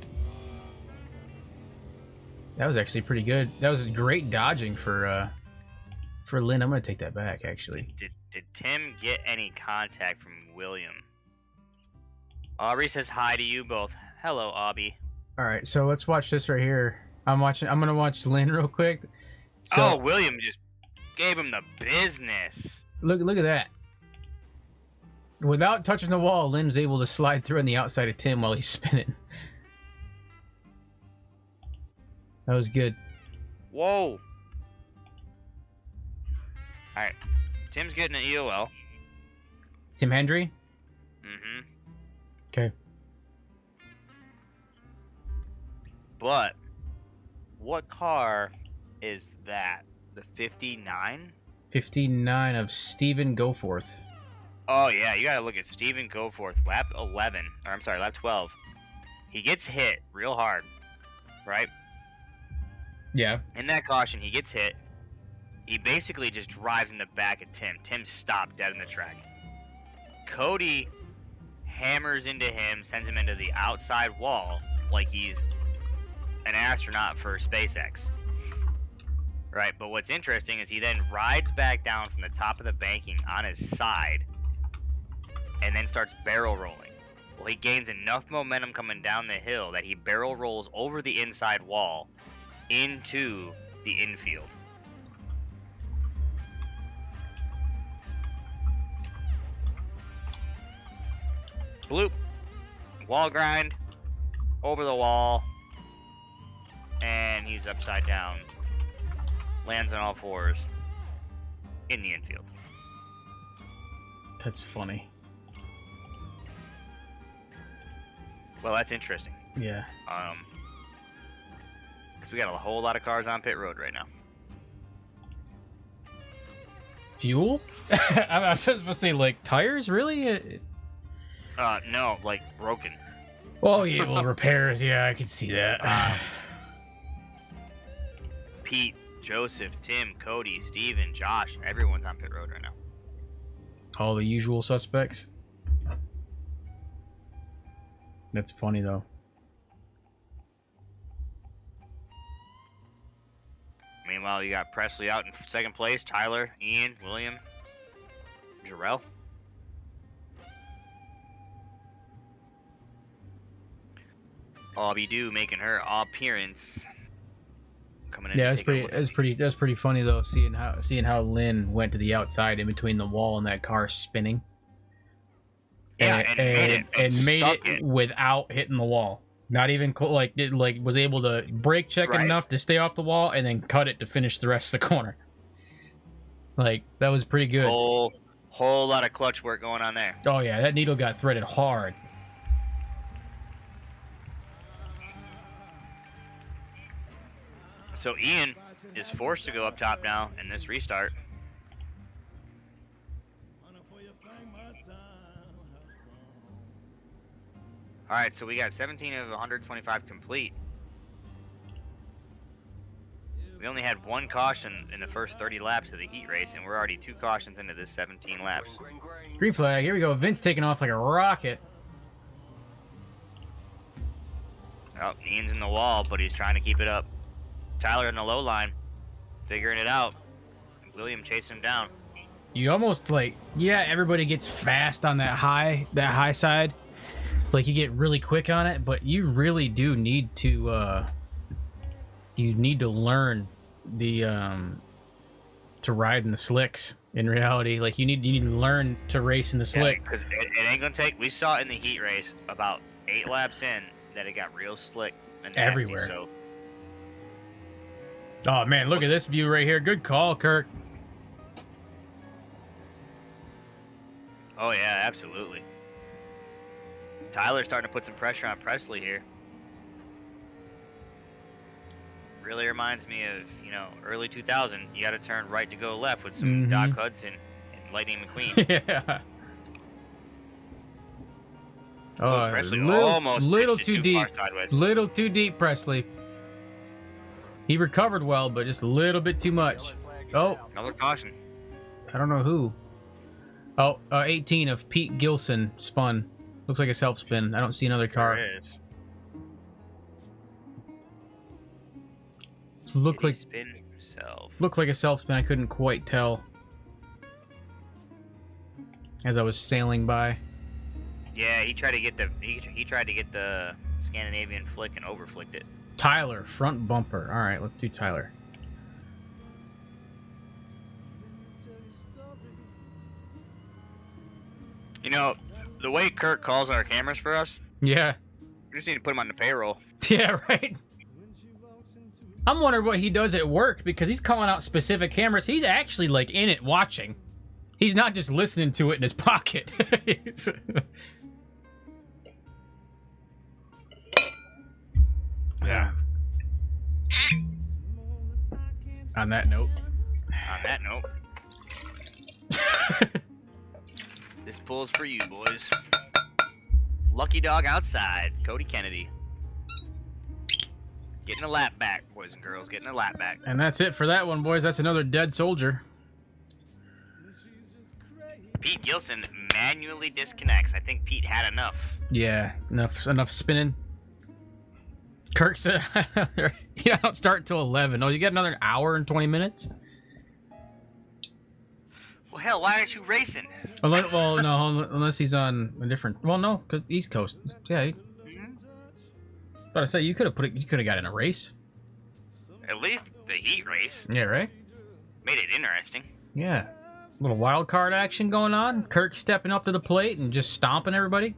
That was actually pretty good. That was great dodging for Lynn. I'm gonna take that back, actually. Did Tim get any contact from William? Aubrey says hi to you both. Hello, Aubrey. All right, so let's watch this right here. I'm gonna watch Lynn real quick. So, William just gave him the business. Look at that. Without touching the wall, Lynn was able to slide through on the outside of Tim while he's spinning. That was good. Whoa. Alright. Tim's getting an EOL. Tim Hendry? Mm-hmm. Okay. But, what car is that? The 59? 59 of Stephen Goforth. Oh, yeah. You gotta look at Stephen Goforth. Lap 12. He gets hit real hard. Right? Yeah. In that caution, he gets hit. He basically just drives in the back of Tim. Tim stopped dead in the track. Cody hammers into him, sends him into the outside wall like he's an astronaut for SpaceX. Right, but what's interesting is he then rides back down from the top of the banking on his side and then starts barrel rolling. Well, he gains enough momentum coming down the hill that he barrel rolls over the inside wall into the infield. Bloop. Wall grind. Over the wall. And he's upside down. Lands on all fours. In the infield. That's funny. Well, that's interesting. Yeah. Because we got a whole lot of cars on pit road right now. Fuel? I was supposed to say, like, tires? Really? No, like, broken. Oh, yeah, well, repairs. Yeah, I can see that. Pete, Joseph, Tim, Cody, Steven, Josh, everyone's on pit road right now. All the usual suspects. That's funny, though. Meanwhile, you got Presley out in second place. Tyler, Ian, William, Jarrell. Obby Doo making her appearance. Coming in. Yeah, to take a look. that's pretty funny though, seeing how Lynn went to the outside in between the wall and that car spinning. Yeah, and made it without hitting the wall. Not even was able to brake check enough to stay off the wall and then cut it to finish the rest of the corner. Like, that was pretty good. Whole lot of clutch work going on there. Oh yeah, that needle got threaded hard. So Ian is forced to go up top now in this restart. All right, so we got 17 of 125 complete. We only had one caution in the first 30 laps of the heat race, and we're already 2 cautions into this 17 laps. Green flag, here we go. Vince taking off like a rocket. Oh, Ian's in the wall, but he's trying to keep it up. Tyler in the low line, figuring it out. William chasing him down. You almost everybody gets fast on that high side. Like, you get really quick on it, but you really do need to learn the to ride in the slicks. In reality, like, you need to learn to race in the slick. Because it ain't gonna take. We saw it in the heat race about 8 laps in that it got real slick and nasty, everywhere. So. Oh man, look at this view right here. Good call, Kirk. Oh yeah, absolutely. Tyler's starting to put some pressure on Presley here. Really reminds me of, early 2000. You got to turn right to go left with some Doc Hudson and Lightning McQueen. Yeah. Oh, Presley little too deep. Sideways. Little too deep, Presley. He recovered well, but just a little bit too much. Oh, another caution. I don't know who. Oh, 18 of Pete Gilson spun. Looks like a self-spin. I don't see another car. There it is. Looked like spin himself. Looked like a self-spin. I couldn't quite tell as I was sailing by. Yeah, he tried to get the Scandinavian flick and overflicked it. Tyler, front bumper. All right, let's do Tyler. The way Kirk calls our cameras for us. Yeah. We just need to put him on the payroll. Yeah, right. I'm wondering what he does at work, because he's calling out specific cameras. He's actually, like, in it watching. He's not just listening to it in his pocket. Yeah. On that note. This pool's for you, boys. Lucky dog outside. Cody Kennedy. Getting a lap back, boys and girls. Getting a lap back. And that's it for that one, boys. That's another dead soldier. Pete Gilson manually disconnects. I think Pete had enough. Yeah, enough spinning. Kirk said, "You don't start till 11." Oh, you got another hour and 20 minutes. Well, hell, why aren't you racing? Unless he's on a different. Well, no, because East Coast. Yeah. But I say you could have got in a race. At least the heat race. Yeah, right. Made it interesting. Yeah, little wild card action going on. Kirk stepping up to the plate and just stomping everybody.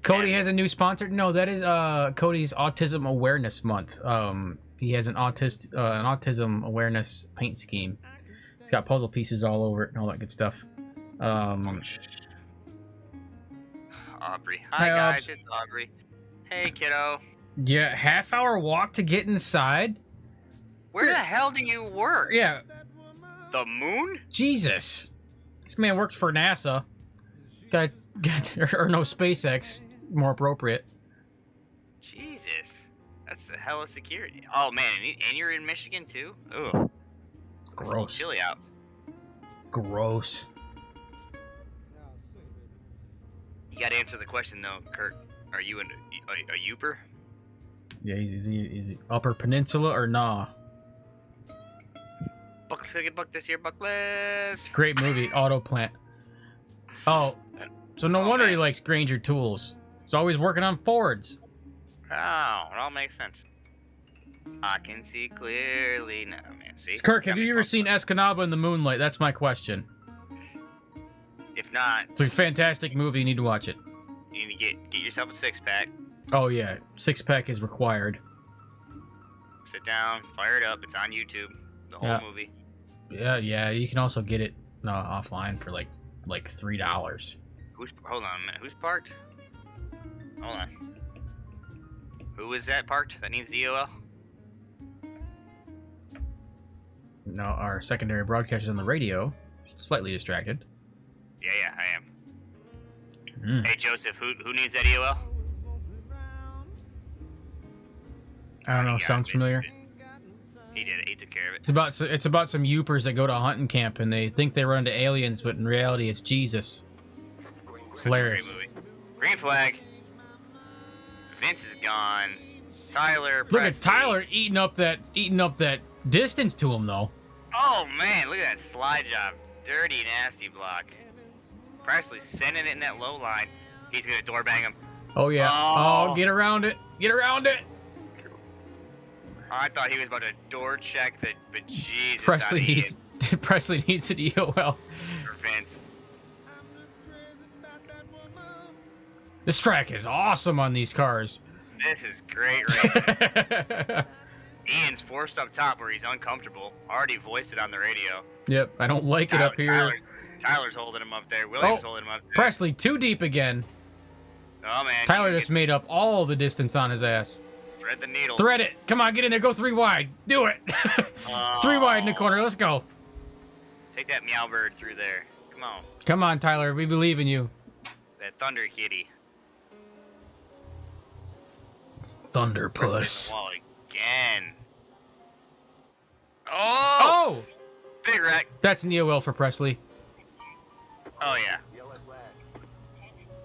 Cody has a new sponsor. No, that is Cody's Autism Awareness Month. He has an autism awareness paint scheme. It's got puzzle pieces all over it and all that good stuff. Aubrey. Hi guys, it's Aubrey. Hey kiddo. Yeah, half-hour walk to get inside. Where the hell do you work? Yeah. The moon? Jesus. This man works for NASA. Got or no, SpaceX. More appropriate. Jesus. That's a hell of security. Oh man, and you're in Michigan too? Ugh. Gross. It's chilly out. Gross. You gotta answer the question though, Kirk. Are you a Youper? Yeah, is he Upper Peninsula or nah? gonna get booked this year. Bookless. It's a great movie, Auto Plant. Oh, so no wonder he likes Granger tools. He's always working on Fords. Oh, it all makes sense. I can see clearly now, man. See? Kirk, have you ever seen Escanaba in the Moonlight? That's my question. If not, It's a fantastic movie. You need to watch it. you need to get yourself a six-pack. Oh, yeah. Six-pack is required. Sit down, fire it up. It's on YouTube. The whole movie. Yeah. You can also get it offline for like $3. Hold on a minute. Who's parked? Hold on. Who is that parked that needs the EOL? No, our secondary broadcaster's on the radio. Slightly distracted. Yeah, I am. Hey, Joseph, who needs that EOL? I don't know. Sounds familiar. He did it. He took care of it. It's about some youpers that go to a hunting camp and they think they run into aliens, but in reality it's Jesus. It's hilarious. Great movie. Green flag. Vince is gone. Tyler. Look Presley. at Tyler eating up that distance to him though. Oh man, look at that slide job. Dirty, nasty block. Presley sending it in that low line. He's gonna door bang him. Oh yeah. Oh, get around it. Get around it. I thought he was about to door check the bejesus Presley out of needs Presley needs an EOL. for Vince. This track is awesome on these cars. This is great racing. Ian's forced up top where he's uncomfortable. Already voiced it on the radio. Yep, I don't like it up here. Tyler's holding him up there. William's holding him up there. Presley too deep again. Oh man. Tyler just made up all the distance on his ass. Thread the needle. Thread it. Come on, get in there. Go 3 wide. Do it. 3 wide in the corner. Let's go. Take that meow bird through there. Come on. Come on, Tyler. We believe in you. That thunder kitty. Thunder puss. Wall again. Oh! Big wreck. That's an EOL for Presley. Oh yeah.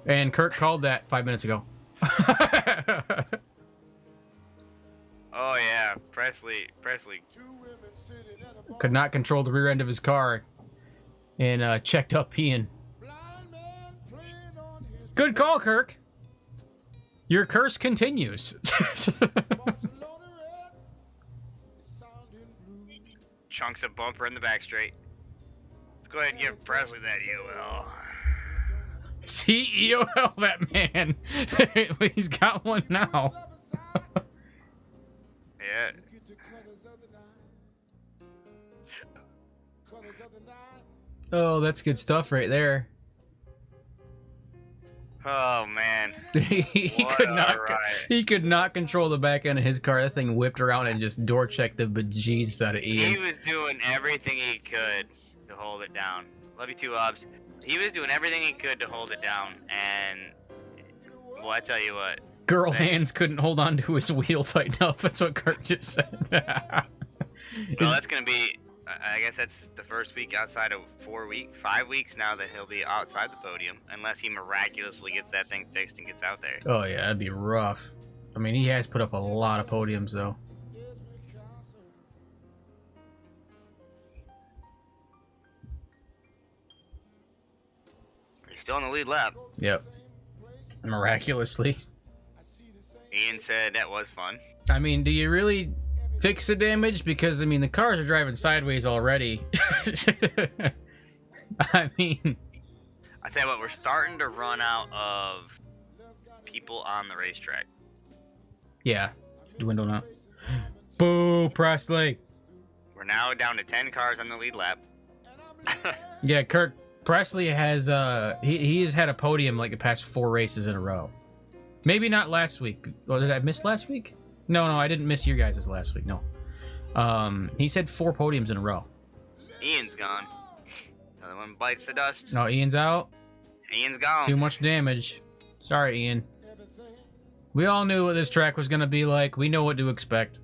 And Kirk called that 5 minutes ago. Oh yeah, Presley. Could not control the rear end of his car and checked up Ian. Good call, Kirk. Your curse continues. Chunks of bumper in the back straight. Let's go ahead and give Presley that EOL. See, EOL that man. He's got one now. Yeah. Oh, that's good stuff right there. Oh man. he could not control the back end of his car. That thing whipped around and just door checked the bejesus out of Ian. He was doing everything he could to hold it down. Love you too, Obs. He was doing everything he could to hold it down, and well, I tell you what. Girl hands couldn't hold on to his wheel tight enough. That's what Kirk just said. Well, that's gonna be. I guess that's the first week outside of 5 weeks now that he'll be outside the podium, unless he miraculously gets that thing fixed and gets out there. Oh yeah, that'd be rough. I mean, he has put up a lot of podiums though. He's still in the lead lap. Yep. Miraculously. Ian said that was fun. I mean, do you really fix the damage? Because, I mean, the cars are driving sideways already. I mean... I tell you what, we're starting to run out of people on the racetrack. Yeah. It's dwindling out. Boo, Presley! We're now down to 10 cars on the lead lap. Yeah, Kirk, Presley has, he has had a podium like the past 4 races in a row. Maybe not last week. Oh, did I miss last week? No, I didn't miss your guys' last week. No. He said 4 podiums in a row. Ian's gone. Another one bites the dust. No, Ian's out. Ian's gone. Too much damage. Sorry, Ian. We all knew what this track was going to be like. We know what to expect.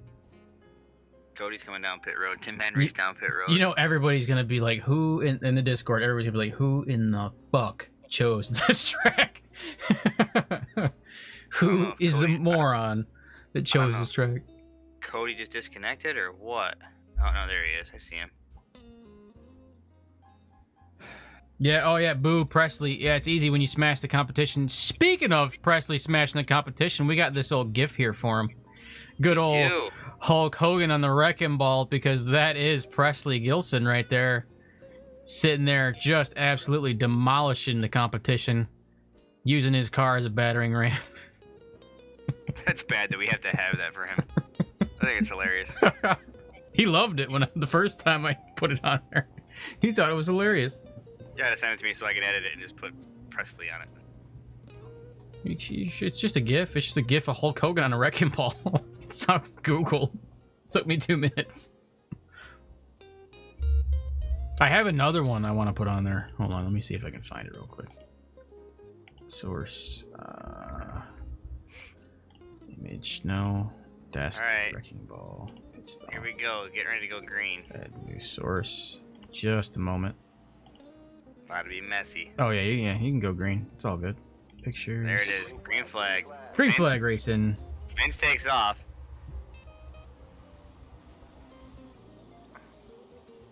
Cody's coming down pit road. Tim Henry's down pit road. You know everybody's going to be like, who in the Discord, everybody's going to be like, who in the fuck chose this track? Who is Cody, the moron that chose this track? Cody just disconnected or what? Oh, no, there he is. I see him. Yeah, oh yeah, boo, Presley. Yeah, it's easy when you smash the competition. Speaking of Presley smashing the competition, we got this old GIF here for him. Good old do. Hulk Hogan on the wrecking ball, because that is Presley Gilson right there. Sitting there just absolutely demolishing the competition. Using his car as a battering ram. That's bad that we have to have that for him. I think it's hilarious. He loved it when the first time I put it on there. He thought it was hilarious. You gotta send it to me so I can edit it and just put Presley on it. It's just a GIF. It's just a GIF of Hulk Hogan on a wrecking ball. It's on Google. Took me 2 minutes. I have another one I want to put on there. Hold on, let me see if I can find it real quick. Source. Image. No. Desk. Alright. Wrecking ball. Here we go. Getting ready to go green. Add new source. Just a moment. About to be messy. Oh yeah, you can go green. It's all good. Pictures. There it is. Green flag. Green Vince, flag racing. Vince takes off.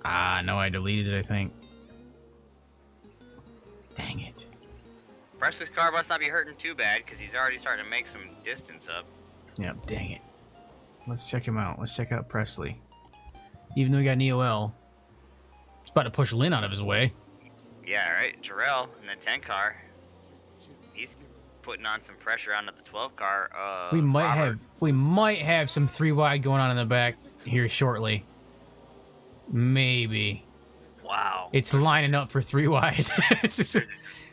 Ah, no, I deleted it, I think. Dang it. Presley's car must not be hurting too bad because he's already starting to make some distance up. Yep, dang it. Let's check him out. Let's check out Presley. Even though he got an EOL, he's about to push Lynn out of his way. Yeah, right. Jarrell in the 10 car. He's putting on some pressure onto the 12 car. We Robert. might have some 3 wide going on in the back here shortly. Maybe. Wow. It's lining up for 3 wide. There's this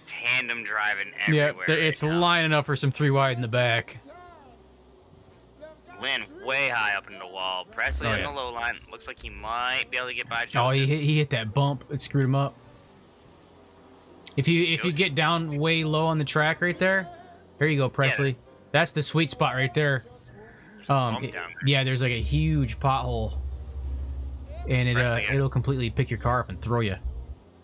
tandem driving everywhere. Yeah, it's right now. lining up for some 3 wide in the back. Lynn way high up in the wall. Presley Oh, on yeah. the low line. Looks like he might be able to get by Joseph. Oh, he hit that bump. It screwed him up. If you get down way low on the track right there, there you go, Presley. That's the sweet spot right there. Bump down there. Yeah, there's like a huge pothole, and Presley, it'll completely pick your car up and throw you.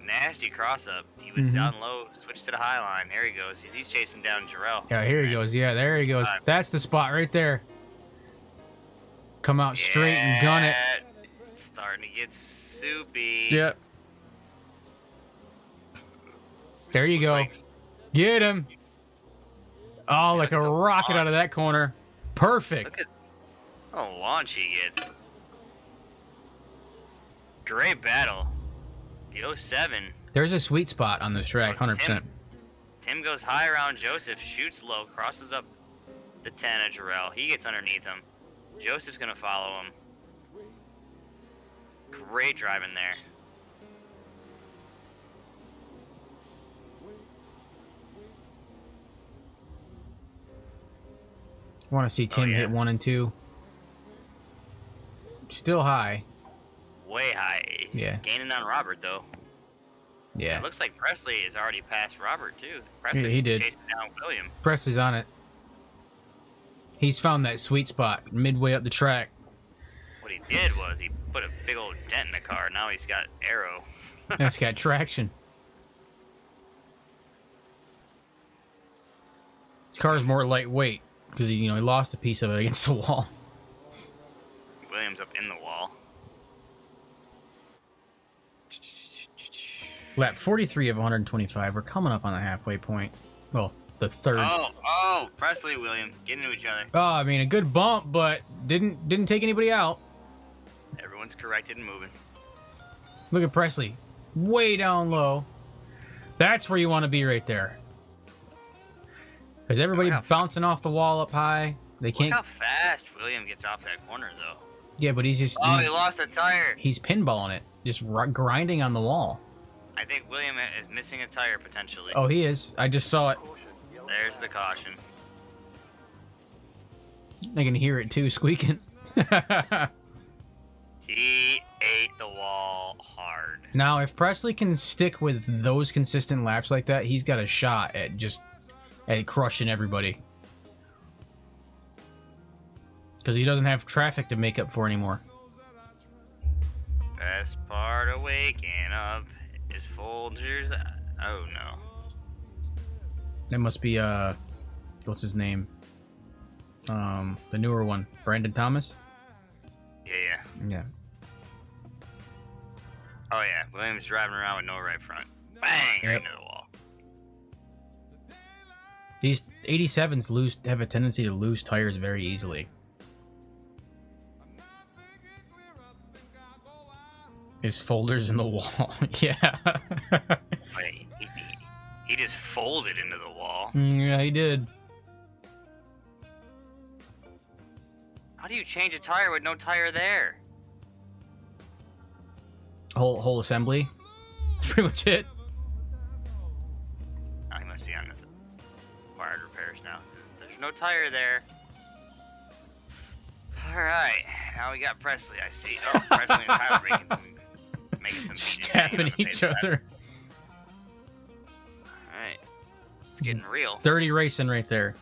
Nasty cross up. He was down low, switched to the high line. There he goes. He's chasing down Jarrell. Yeah, here he goes. Yeah, there he goes. That's the spot right there. Come out straight and gun it. Starting to get soupy. Yep. There you go. Like, Get him. Oh, like a rocket out of that corner. Perfect. look at how launch he gets. Great battle. The 07. There's a sweet spot on this track, 100%. Tim goes high around Joseph, shoots low, crosses up the 10 of Jarrell. He gets underneath him. Joseph's going to follow him. Great driving there. I want to see Tim hit 1 and 2. Still high. Way high. He's gaining on Robert, though. Yeah. It looks like Presley has already passed Robert, too. Yeah, Presley's he did. chasing down William. Presley's on it. He's found that sweet spot midway up the track. What he did was he put a big old dent in the car. Now he's got aero. It's got traction. His car is more lightweight because he lost a piece of it against the wall. Williams up in the wall. Lap 43 of 125. We're coming up on the halfway point. Well, the third. Oh, Presley, William, getting into each other. Oh, I mean, a good bump, but didn't take anybody out. Everyone's corrected and moving. Look at Presley. Way down low. That's where you want to be right there. Because everybody bouncing off the wall up high. They can't. Look how fast William gets off that corner, though. Yeah, but he's just. Oh, he lost a tire. He's pinballing it. Just grinding on the wall. I think William is missing a tire, potentially. Oh, he is. I just saw it. There's the caution. I can hear it, too, squeaking. He ate the wall hard. Now, if Presley can stick with those consistent laps like that, he's got a shot at crushing everybody. Because he doesn't have traffic to make up for anymore. Best part of waking up is Folgers. Oh, no. That must be, what's his name? The newer one. Brandon Thomas? Yeah. Yeah. Oh, yeah. Williams driving around with no right front. Bang! Right Yep. into the wall. These 87s have a tendency to lose tires very easily. His folders in the wall. Yeah. Wait, he just folded into the wall. Yeah, he did. How do you change a tire with no tire there? Whole assembly. That's pretty much it. Oh, he must be on this required repairs now. There's no tire there. Alright, now we got Presley, I see. Oh, Presley and Tyler making some Stabbing each other. Alright. It's getting real. Dirty racing right there.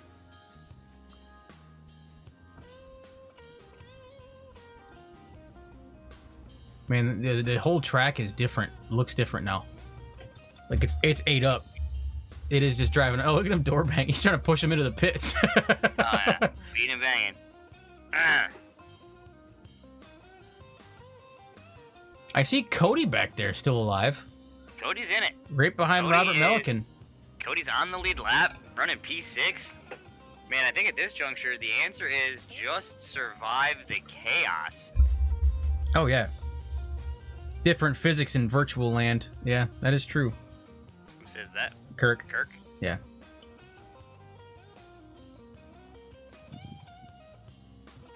Man, the whole track is different. Looks different now. Like it's ate up. It is just driving. Oh, look at him door bang. He's trying to push him into the pits. Oh yeah, beating and banging. I see Cody back there, still alive. Cody's in it. Right behind Cody Robert is. Melican. Cody's on the lead lap, running P6. Man, I think at this juncture, the answer is just survive the chaos. Oh, yeah. Different physics in virtual land. Yeah, that is true. Who says that? Kirk. Kirk? Yeah.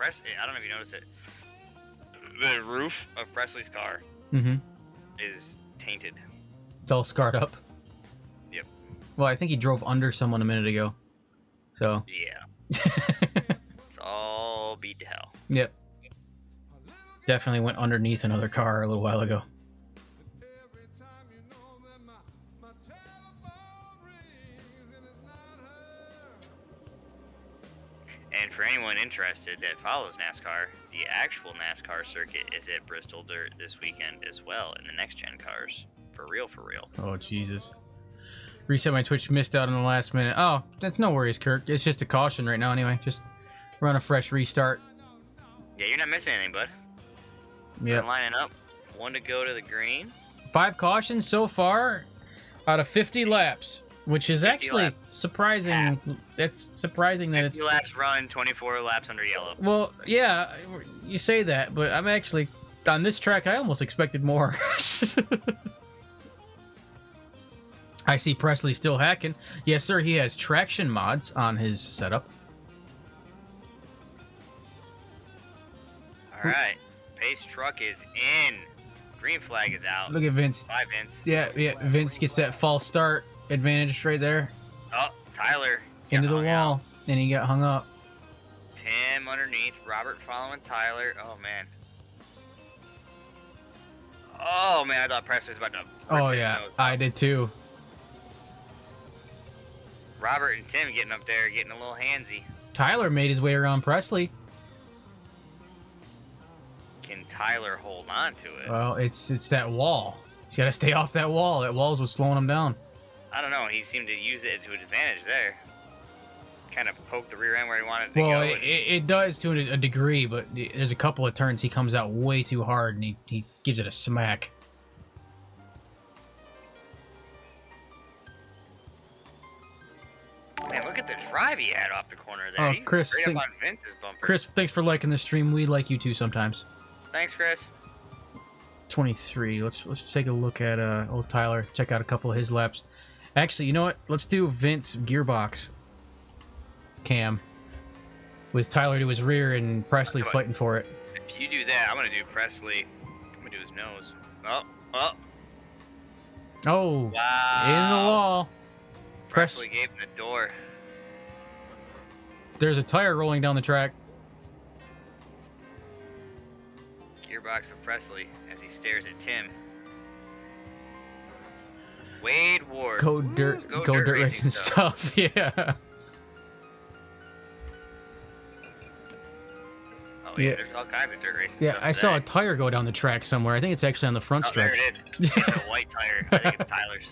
I don't know if you noticed it. The roof of Presley's car Mm-hmm. is tainted. It's all scarred up. Yep. Well, I think he drove under someone a minute ago. So. Yeah. It's all beat to hell. Yep. Definitely went underneath another car a little while ago. And for anyone interested that follows NASCAR, the actual NASCAR circuit is at Bristol Dirt this weekend as well in the next gen cars. For real, for real. Oh, Jesus. Reset my Twitch, missed out on the last minute. Oh, that's no worries, Kirk. It's just a caution right now anyway. Just run a fresh restart. Yeah, you're not missing anything, bud. Yep. We're lining up. One to go to the green. 5 cautions so far out of 50 laps, which is 50 actually laps. surprising. Half. That's surprising that 50 it's... laps run, 24 laps under yellow. Well, yeah, you say that, but I'm actually... On this track, I almost expected more. I see Presley still hacking. Yes, sir, he has traction mods on his setup. All right. Pace truck is in. Green flag is out. Look at Vince. Bye, Vince. Yeah, Vince gets that false start advantage right there. Oh, Tyler. got Into the hung wall. out. And he got hung up. Tim underneath. Robert following Tyler. Oh, man. Oh, man. I thought Presley was about to rip Oh, his yeah. nose I off. did too. Robert and Tim getting up there, getting a little handsy. Tyler made his way around Presley. Can Tyler hold on to it? Well, it's that wall. He's got to stay off that wall. That wall's what's slowing him down. I don't know. He seemed to use it to his advantage there. Kind of poked the rear end where he wanted to Well, go. it does to a degree, but there's a couple of turns he comes out way too hard, and he gives it a smack. Man, look at the drive he had off the corner there. Oh, He's Chris, straight think- up on Vince's bumper. Chris, thanks for liking the stream. We like you too sometimes. Thanks, Chris. 23. Let's take a look at old Tyler. Check out a couple of his laps. Actually, you know what? Let's do Vince gearbox cam with Tyler to his rear and Presley Let's do it. fighting for it. If you do that, I'm gonna do Presley. I'm gonna do his nose. Oh, Oh, wow. in the wall. Presley gave him the door. There's a tire rolling down the track. Gearbox of Presley as he stares at Tim. Wade Ward. Go Woo, dirt racing stuff. Yeah. Oh yeah, Yeah. there's all kinds of dirt racing Yeah, stuff I saw a today. tire go down the track somewhere. I think it's actually on the front Oh, there stretch. it is. It's a white tire. I think it's Tyler's.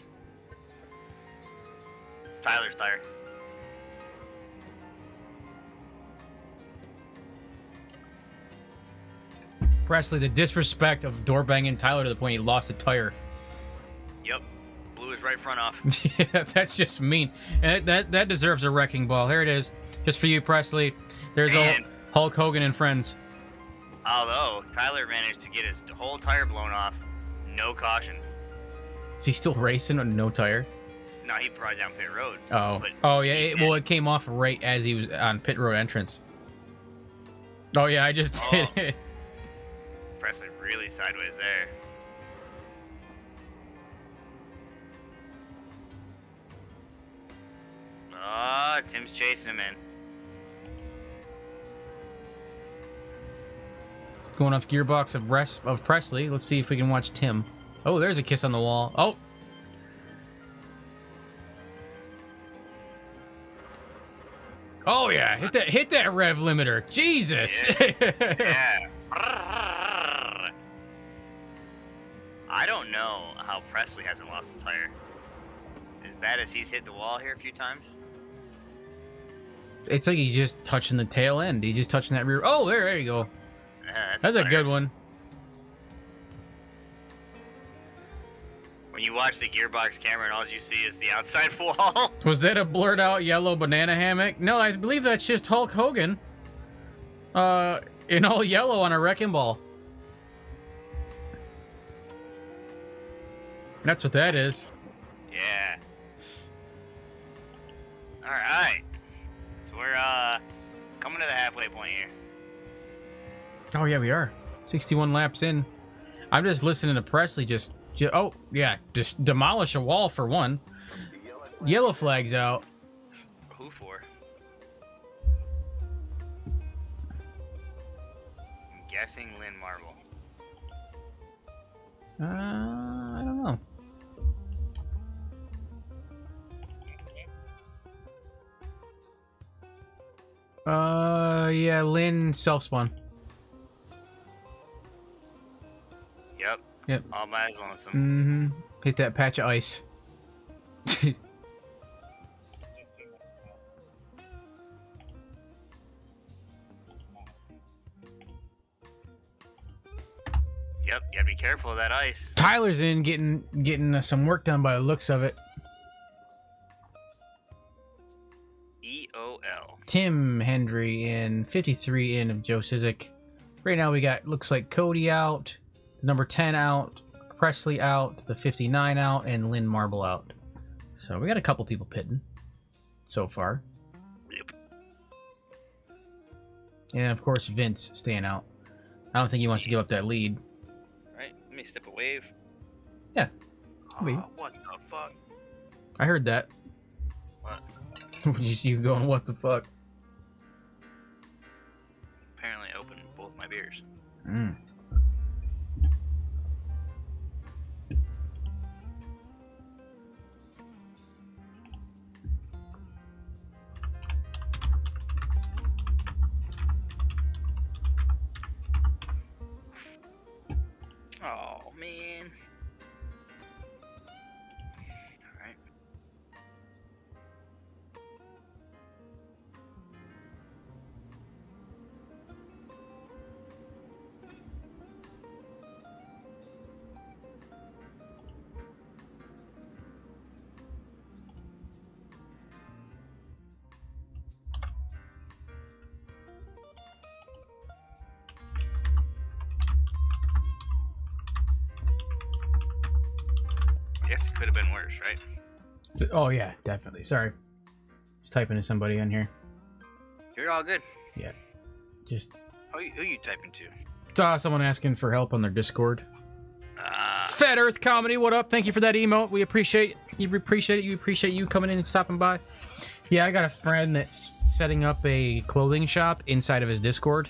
Tyler's tire. Presley, the disrespect of door banging Tyler to the point he lost a tire. Yep. Blew his right front off. Yeah, that's just mean. And that deserves a wrecking ball. Here it is. Just for you, Presley. There's old Hulk Hogan and friends. Although, Tyler managed to get his whole tire blown off. No caution. Is he still racing on no tire? No, he brought down pit road. Oh. Oh, yeah. It came off right as he was on pit road entrance. Oh, yeah, I just did it. Presley really sideways there. Oh, Tim's chasing him in. Going off gearbox of Presley. Let's see if we can watch Tim. Oh, there's a kiss on the wall. Oh. Oh yeah, hit that rev limiter. Jesus. Yeah. I don't know how Presley hasn't lost a tire. As bad as he's hit the wall here a few times. It's like he's just touching the tail end. He's just touching that rear. Oh, there you go. That's a good one. When you watch the gearbox camera and all you see is the outside wall. Was that a blurred out yellow banana hammock? No, I believe that's just Hulk Hogan. In all yellow on a wrecking ball. That's what that is. Yeah. Alright. So we're coming to the halfway point here. Oh yeah, we are. 61 laps in. I'm just listening to Presley just oh yeah, just demolish a wall for one. Yellow flag's out. Who for? I'm guessing Lynn Marble. I don't know. Yeah, Lynn self-spawn. Yep. All by his lonesome. Mm-hmm. Hit that patch of ice. Yep, yeah, be careful of that ice. Tyler's in getting some work done by the looks of it. EOL. Tim Hendry in 53 in of Joe Sizik. Right now we got, looks like Cody out, number 10 out, Presley out, the 59 out, and Lynn Marble out. So we got a couple people pitting so far. Yep. And of course Vince staying out. I don't think he wants to give up that lead. Right, let me step a wave. Yeah. What the fuck? I heard that. What? You see you going, what the fuck? Apparently opened both my beers. Mm. Oh, man. Alright. I guess it could have been worse, right? Oh yeah, definitely. Sorry. Just typing to somebody on here. You're all good. Yeah. Just Who you typing to? saw someone asking for help on their Discord. Fat Earth Comedy, what up? Thank you for that emote. We appreciate you. Appreciate it. You appreciate you coming in and stopping by. Yeah, I got a friend that's setting up a clothing shop inside of his Discord.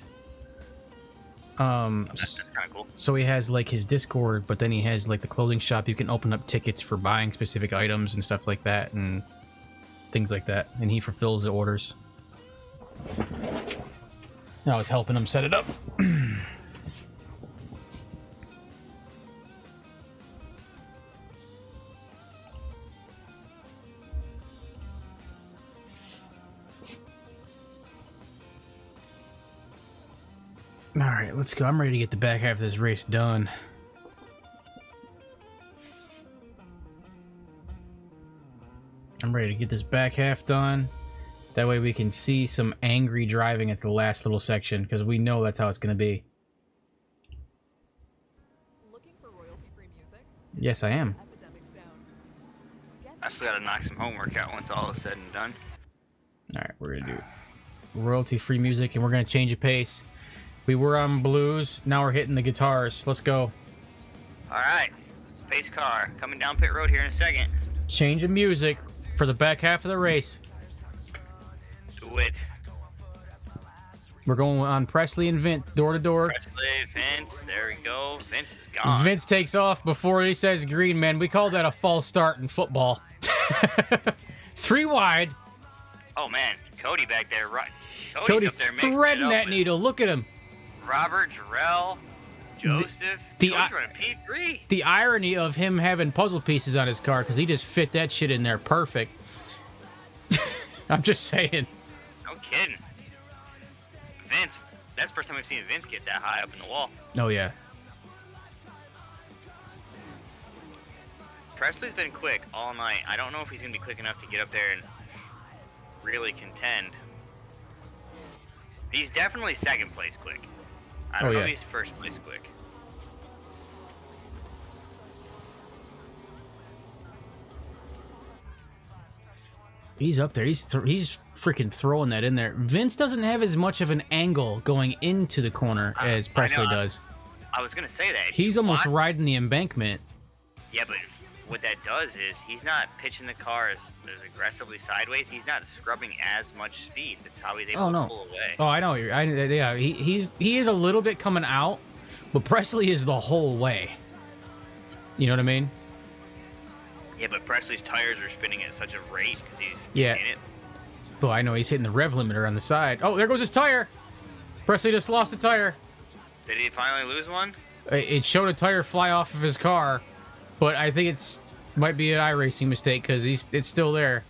That's kind of cool. So he has like his Discord, but then he has like the clothing shop. You can open up tickets for buying specific items and stuff like that, and things like that. And he fulfills the orders. I was helping him set it up. Alright, let's go. I'm ready to get the back half of this race done. I'm ready to get this back half done. That way we can see some angry driving at the last little section, because we know that's how it's going to be. Looking for royalty-free music? Yes, I am. Epidemic sound. I still gotta knock some homework out once all is said and done. Alright, we're going to do royalty-free music, and we're going to change the pace. We were on blues, now we're hitting the guitars. Let's go. Alright, pace car coming down pit road here in a second. Change of music for the back half of the race. Do it. We're going on Presley and Vince, door to door. Presley, Vince, there we go. Vince is gone. Vince takes off before he says green, man. We call that a false start in football. 3 wide. Oh man, Cody back there, right? Cody up there mixing threading it up that with needle. Look at him. Robert, Jarrell, Joseph. The- Cody's running P3. The irony of him having puzzle pieces on his car, because he just fit that shit in there perfect. I'm just saying. No kidding. Vince, that's the first time we've seen Vince get that high up in the wall. Oh, yeah. Presley's been quick all night. I don't know if he's going to be quick enough to get up there and really contend. He's definitely second place quick. I don't know if he's first place quick. He's up there. He's freaking throwing that in there. Vince doesn't have as much of an angle going into the corner as Presley does. I was going to say that. He's almost riding the embankment. Yeah, but what that does is he's not pitching the car as aggressively sideways. He's not scrubbing as much speed. That's how he's able to pull away. Oh, I know. Yeah, he is a little bit coming out, but Presley is the whole way. You know what I mean? Yeah, but Presley's tires are spinning at such a rate because he's Yeah. in it. Oh, I know. He's hitting the rev limiter on the side. Oh, there goes his tire. Presley just lost a tire. Did he finally lose one? It showed a tire fly off of his car, but I think might be an iRacing mistake because it's still there.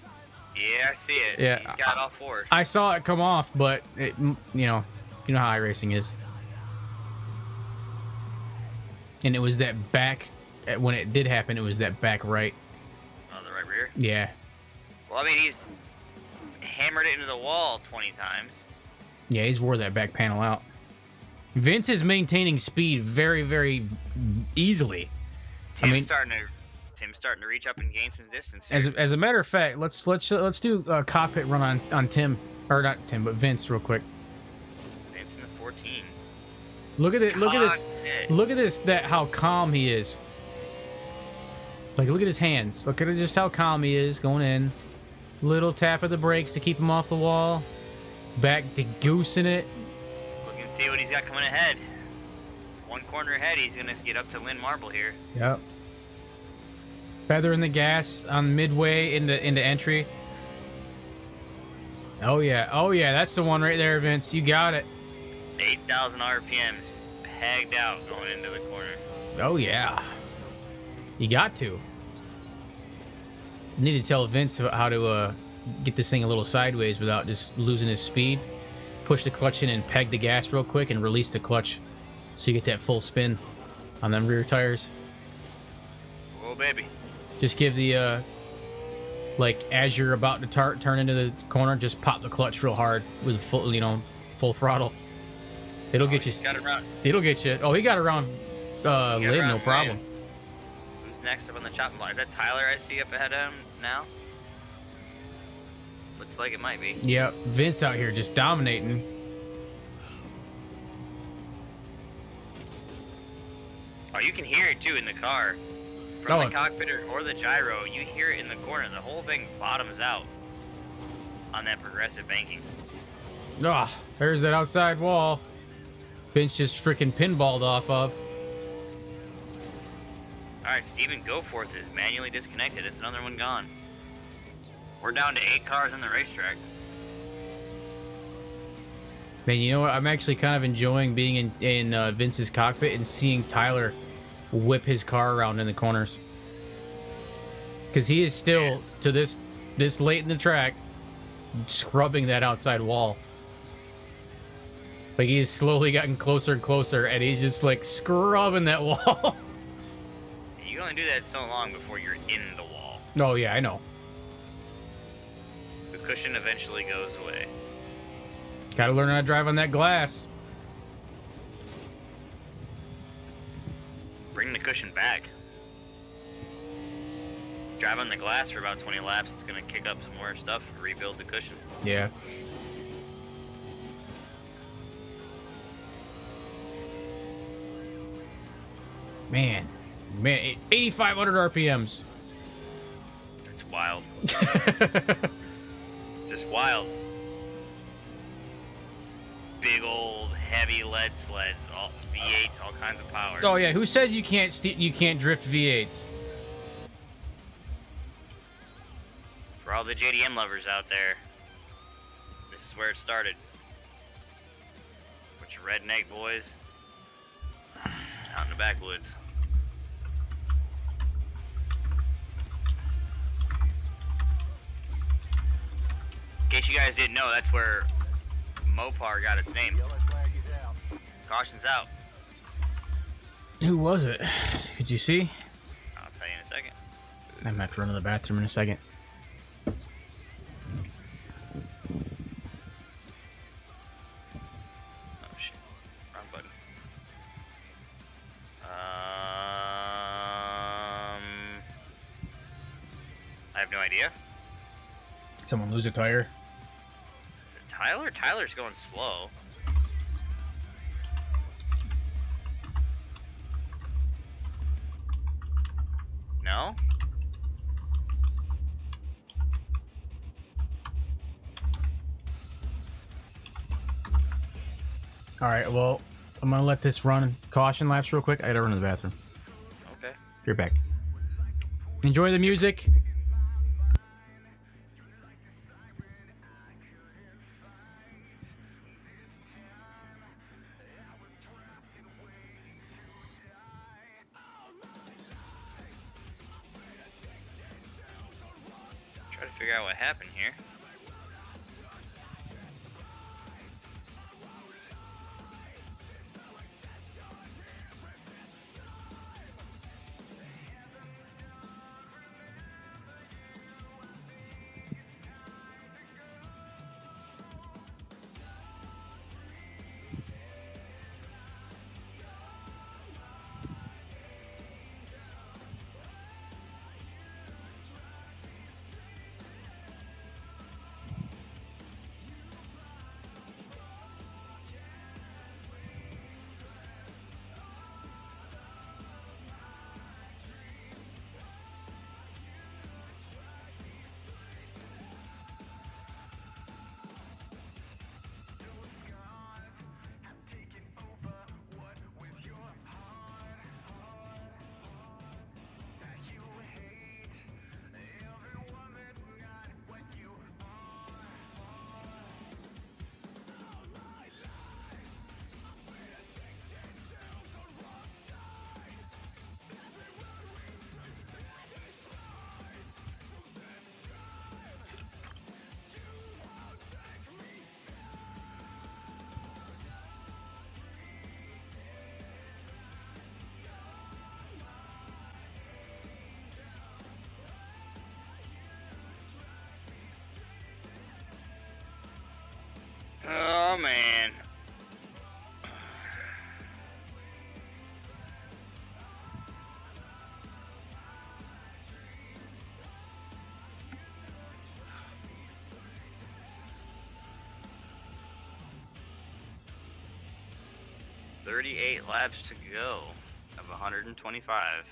Yeah, I see it. Yeah, He's got all 4. I saw it come off, but you know how iRacing is. And it was that back when it did happen. It was that back right. On the right rear. Yeah. Well, I mean, he's hammered it into the wall 20 times. Yeah, he's wore that back panel out. Vince is maintaining speed very, very easily. Tim's starting to reach up and gain some distance here. As a matter of fact, let's do a cockpit run on Tim, or not Tim, but Vince real quick. Vince in the 14. Look at it. Look at this. Cockpit. Look at this. How calm he is. Like, look at his hands. Look at just how calm he is going in. Little tap of the brakes to keep him off the wall. Back to goosing it. Look and see what he's got coming ahead. One corner ahead, he's gonna get up to Lynn Marble here. Yep. Feather in the gas on midway into entry. Oh yeah, that's the one right there, Vince. You got it. 8,000 RPMs pegged out going into the corner. Oh yeah. You got to. Need to tell Vince how to get this thing a little sideways without just losing his speed. Push the clutch in and peg the gas real quick and release the clutch so you get that full spin on them rear tires. Oh baby. Just give the like as you're about to turn into the corner, just pop the clutch real hard with full throttle. It'll get you. Got it around. It'll get you. Oh, he got around Lynn, no problem. Who's next up on the chopping block? Is that Tyler I see up ahead of him now? Looks like it might be. Yep, Vince out here just dominating. Oh, you can hear it too in the car. From the cockpit or the gyro, you hear it in the corner. The whole thing bottoms out on that progressive banking. Ah, there's that outside wall. Vince just freaking pinballed off of. Alright, Steven Goforth is manually disconnected. It's another one gone. We're down to 8 cars on the racetrack. Man, you know what? I'm actually kind of enjoying being in Vince's cockpit and seeing Tyler whip his car around in the corners. Because he is still, to this late in the track, scrubbing that outside wall. Like, he's slowly gotten closer and closer, and he's just, like, scrubbing that wall. You can only do that so long before you're in the wall. Oh, yeah, I know. The cushion eventually goes away. Gotta learn how to drive on that glass. Bring the cushion back. Drive on the glass for about 20 laps. It's gonna kick up some more stuff. Rebuild the cushion. Yeah. Man, 8,500 RPMs. That's wild. It's just wild. Big old heavy lead sleds, all V8s, all kinds of power. Oh yeah, who says you can't drift V8s? For all the JDM lovers out there, this is where it started. With your redneck boys out in the backwoods. In case you guys didn't know, that's where Mopar got its name. Yellow flag is out. Caution's out. Who was it? Could you see? I'll tell you in a second. I'm gonna have to run to the bathroom in a second. Oh shit. Wrong button. I have no idea. Someone lose a tire? Is it Tyler? Tyler's going slow. No? Alright, well, I'm gonna let this run caution laps real quick. I gotta run to the bathroom. Okay. You're back. Enjoy the music. Try to figure out what happened here. Oh man. "38 laps to go of 125.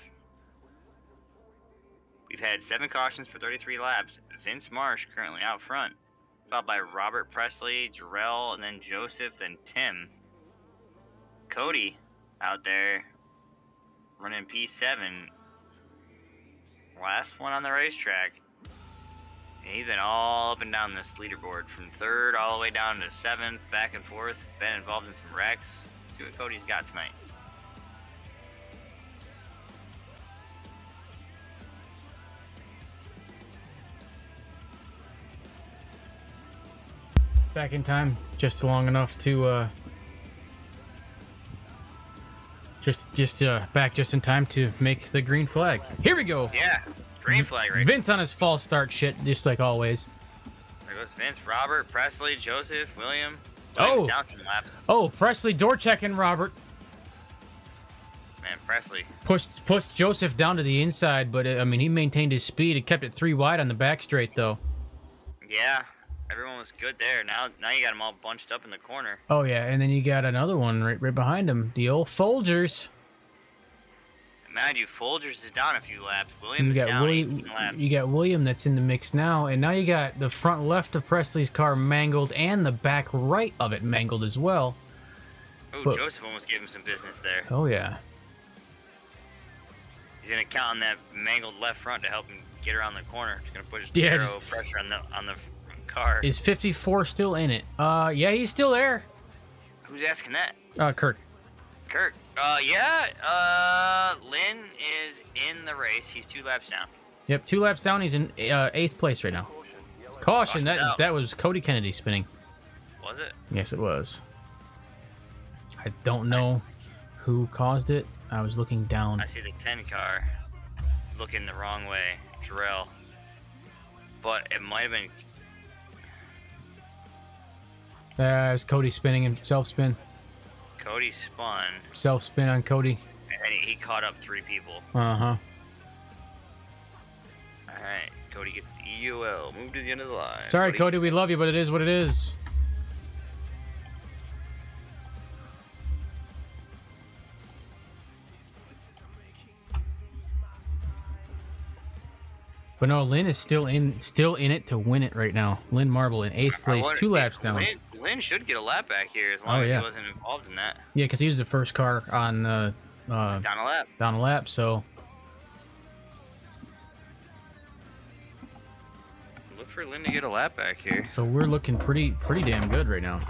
We've had 7 cautions for 33 laps. Vince Marsh currently out front, followed by Robert Presley, Jarrell, and then Joseph, then Tim. Cody out there running P7. Last one on the racetrack. And he's been all up and down this leaderboard from 3rd all the way down to 7th, back and forth. Been involved in some wrecks. See what Cody's got tonight. Back in time, just long enough to back just in time to make the green flag. Here we go. Yeah, green flag right Vince on his false start shit, just like always. There There goes Vince, Robert, Presley, Joseph, William. Oh. William's down some laps. Oh, Presley door checking Robert. Man, Presley. Pushed Joseph down to the inside, but I mean, he maintained his speed. It kept it 3 wide on the back straight, though. Yeah, everyone was good there. Now you got them all bunched up in the corner. Oh, yeah, and then you got another one right behind him. The old Folgers. Mind you, Folgers is down a few laps. William is down 18 laps. You got William that's in the mix now, and now you got the front left of Presley's car mangled and the back right of it mangled as well. Oh, Joseph almost gave him some business there. Oh, yeah. He's gonna count on that mangled left front to help him get around the corner. He's gonna put zero pressure on the car. Is 54 still in it? Yeah, he's still there. Who's asking that? Kirk. Kirk. Yeah. Lynn is in the race. He's 2 laps down. Yep, 2 laps down. He's in 8th place right now. Caution! That was Cody Kennedy spinning. Was it? Yes, it was. I don't know who caused it. I was looking down. I see the 10 car looking the wrong way, Jarrell. But it might have been. It was Cody spinning and self-spin. Cody spun. Self-spin on Cody. And he caught up 3 people. Uh-huh. Alright, Cody gets the EUL. Move to the end of the line. Sorry, Cody, we love you, but it is what it is. But no, Lynn is still in it to win it right now. Lynn Marble in 8th place, 2 laps down. Lynn should get a lap back here as long as he wasn't involved in that. Yeah, because he was the first car on down a lap. Down a lap, so look for Lynn to get a lap back here. So we're looking pretty damn good right now.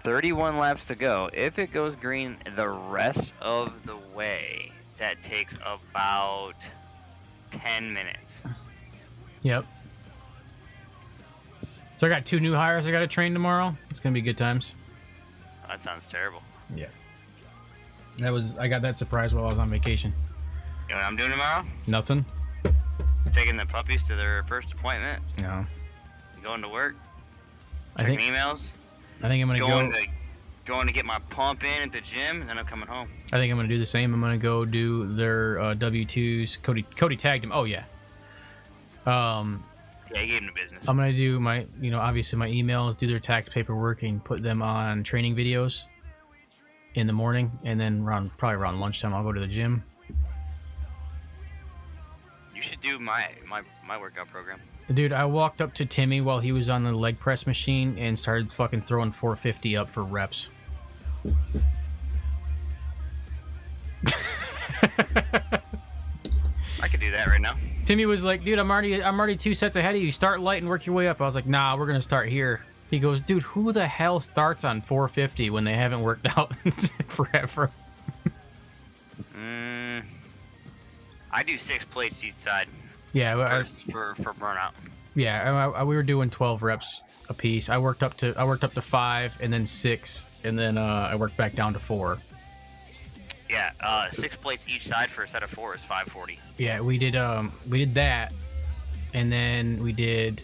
31 laps to go. If it goes green the rest of the way, that takes about 10 minutes. Yep. So I got 2 new hires I got to train tomorrow. It's gonna be good times. That sounds terrible. Yeah. I got that surprise while I was on vacation. You know what I'm doing tomorrow? Nothing. Taking the puppies to their first appointment. No. Going to work. I Checking think emails. I'm gonna going to get my pump in at the gym, and then I'm coming home. I think I'm gonna do the same. I'm gonna go do their W2s. Cody tagged him. Oh yeah. Yeah, he gave him the business. I'm gonna do my, obviously my emails, do their tax paperwork, and put them on training videos in the morning, and then probably around lunchtime I'll go to the gym. You should do my workout program. Dude, I walked up to Timmy while he was on the leg press machine and started fucking throwing 450 up for reps. I could do that right now. Timmy was like, dude, I'm already 2 sets ahead of you. Start light and work your way up. I was like, nah, we're gonna start here. He goes, dude, who the hell starts on 450 when they haven't worked out forever? I do 6 plates each side. Yeah, for burnout. Yeah, we were doing 12 reps a piece. I worked up to 5 and then 6, and then I worked back down to 4. Yeah, 6 plates each side for a set of 4 is 540. Yeah, we did that, and then we did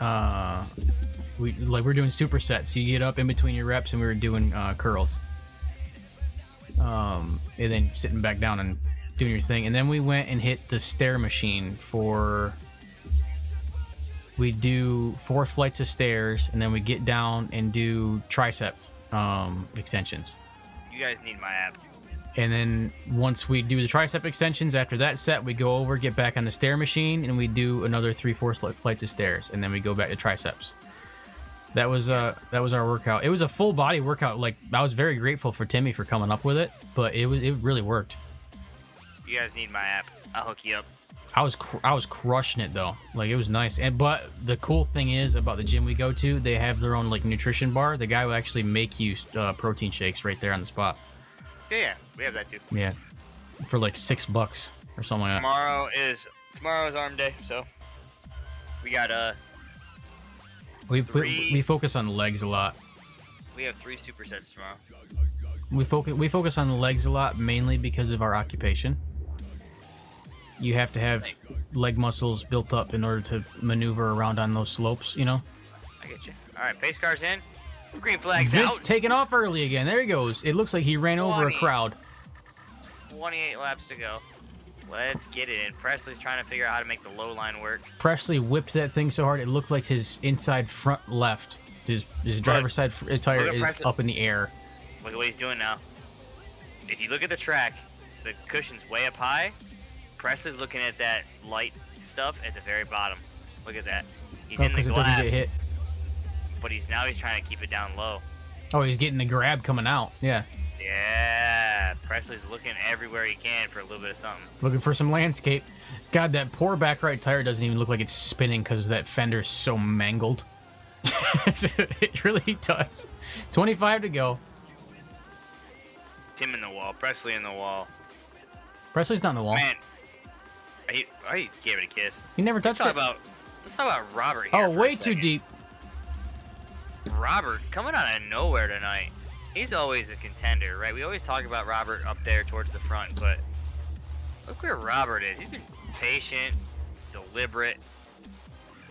we're doing supersets. So you get up in between your reps, and we were doing curls, and then sitting back down and doing your thing. And then we went and hit the stair machine we do 4 flights of stairs, and then we get down and do tricep extensions. You guys need my app. And then once we do the tricep extensions, after that set, we go over, get back on the stair machine, and we do another 3-4 flights of stairs, and then we go back to triceps. That was our workout. It was a full body workout. Like, I was very grateful for Timmy for coming up with it, but it really worked. You guys need my app. I'll hook you up. I was crushing it though. Like, it was nice. But the cool thing is about the gym we go to, they have their own like nutrition bar. The guy will actually make you protein shakes right there on the spot. Yeah, we have that too. Yeah, for like $6 or something like that. Tomorrow is arm day, so we got we focus on the legs a lot. We have 3 supersets tomorrow. We focus on the legs a lot, mainly because of our occupation. you have to have leg muscles built up in order to maneuver around on those slopes, you know? I get you. All right, pace car's in. Green flag's Vince out. taking off early again. There he goes. It looks like he ran over a 20. crowd. 28 laps to go. Let's get it in. Presley's trying to figure out how to make the low line work. Presley whipped that thing so hard it looked like his inside front left, his driver's side tire look at is Presley. up in the air. Look at what he's doing now. If you look at the track, the cushion's way up high. Presley's looking at that light stuff at the very bottom. Look at that. He's in the Because it glass, doesn't get hit. but he's trying to keep it down low. Oh, he's getting the grab coming out. Yeah. Yeah, Presley's looking everywhere he can for a little bit of something. Looking for some landscape. God, that poor back right tire doesn't even look like it's spinning because that fender's so mangled. It really does. 25 to go. Tim in the wall, Presley in the wall. Presley's not in the wall. Man, he gave it a kiss. He never touched it. Let's talk about Robert here. Oh, for a way too second. deep. Robert coming out of nowhere tonight. He's always a contender, right? We always talk about Robert up there towards the front, but look where Robert is. He's been patient, deliberate.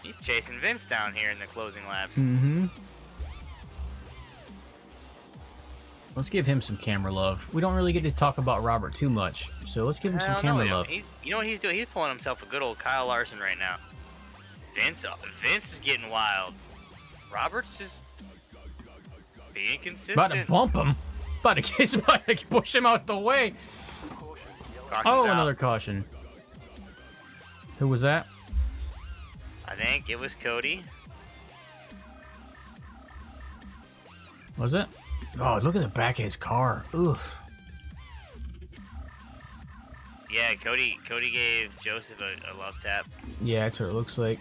He's chasing Vince down here in the closing laps. Mm-hmm. Let's give him some camera love. We don't really get to talk about Robert too much, so let's give him some camera love. You know what he's doing? He's pulling himself a good old Kyle Larson right now. Vince is getting wild. Robert's just being consistent. About to bump him. About to push him out the way. Caution's Oh, out. another caution. Who was that? I think it was Cody. Was it? Oh, look at the back of his car. Oof. Yeah, Cody gave Joseph a love tap. Yeah, that's what it looks like.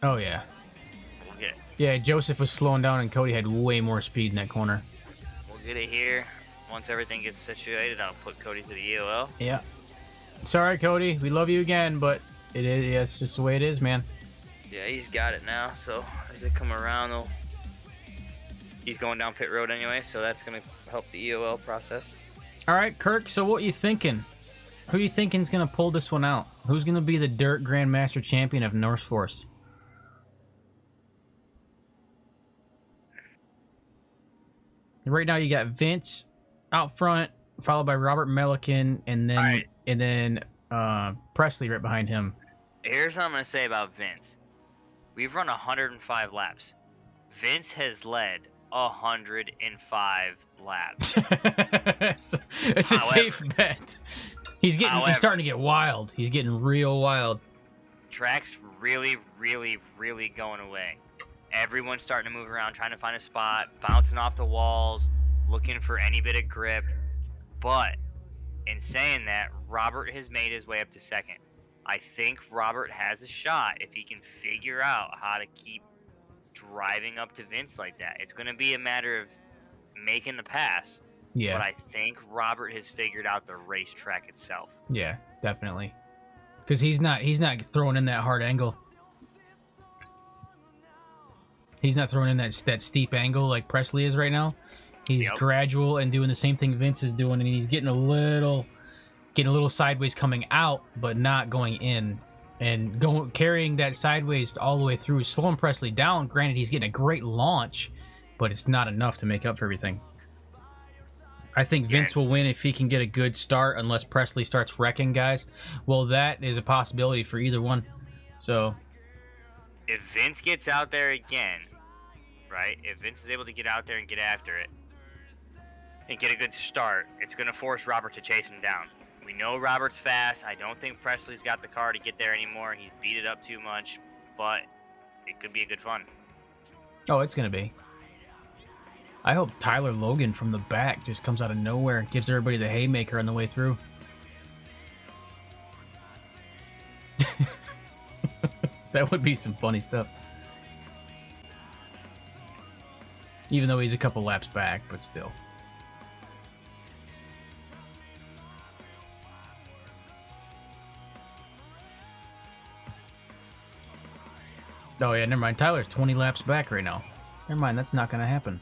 Oh, yeah. We'll get Yeah, Joseph was slowing down and Cody had way more speed in that corner. it here. Once everything gets situated, I'll put Cody to the EOL. Yeah. Sorry, Cody. We love you again, but it is. Yeah, it's just the way it is, man. Yeah, he's got it now. So as they come around, he's going down pit road anyway. So that's gonna help the EOL process. All right, Kirk. So what you thinking? Who you thinking's gonna pull this one out? Who's gonna be the Dirt Grandmaster Champion of North Force? Right now, you got Vince out front, followed by Robert Melican, and then Presley right behind him. Here's what I'm gonna say about Vince. We've run 105 laps. Vince has led 105 laps. So, it's a safe bet. He's starting to get wild. He's getting real wild. Track's really, really, really going away. Everyone's starting to move around, trying to find a spot, bouncing off the walls, looking for any bit of grip. But in saying that, Robert has made his way up to second. I think Robert has a shot if he can figure out how to keep driving up to Vince like that. It's going to be a matter of making the pass. Yeah. But I think Robert has figured out the racetrack itself. Yeah, definitely. Because he's not throwing in that hard angle. He's not throwing in that steep angle like Presley is right now. He's gradual and doing the same thing Vince is doing, and he's getting a little sideways coming out, but not going in, and carrying that sideways all the way through, slowing Presley down. Granted, he's getting a great launch, but it's not enough to make up for everything. I think Vince will win if he can get a good start, unless Presley starts wrecking guys. Well, that is a possibility for either one. So if Vince gets out there again, right? If Vince is able to get out there and get after it and get a good start, it's going to force Robert to chase him down. We know Robert's fast. I don't think Presley's got the car to get there anymore. He's beat it up too much, but it could be a good fun. Oh, it's going to be. I hope Tyler Logan from the back just comes out of nowhere and gives everybody the haymaker on the way through. That would be some funny stuff. Even though he's a couple laps back, but still. Oh yeah, never mind. Tyler's 20 laps back right now. Never mind, that's not going to happen.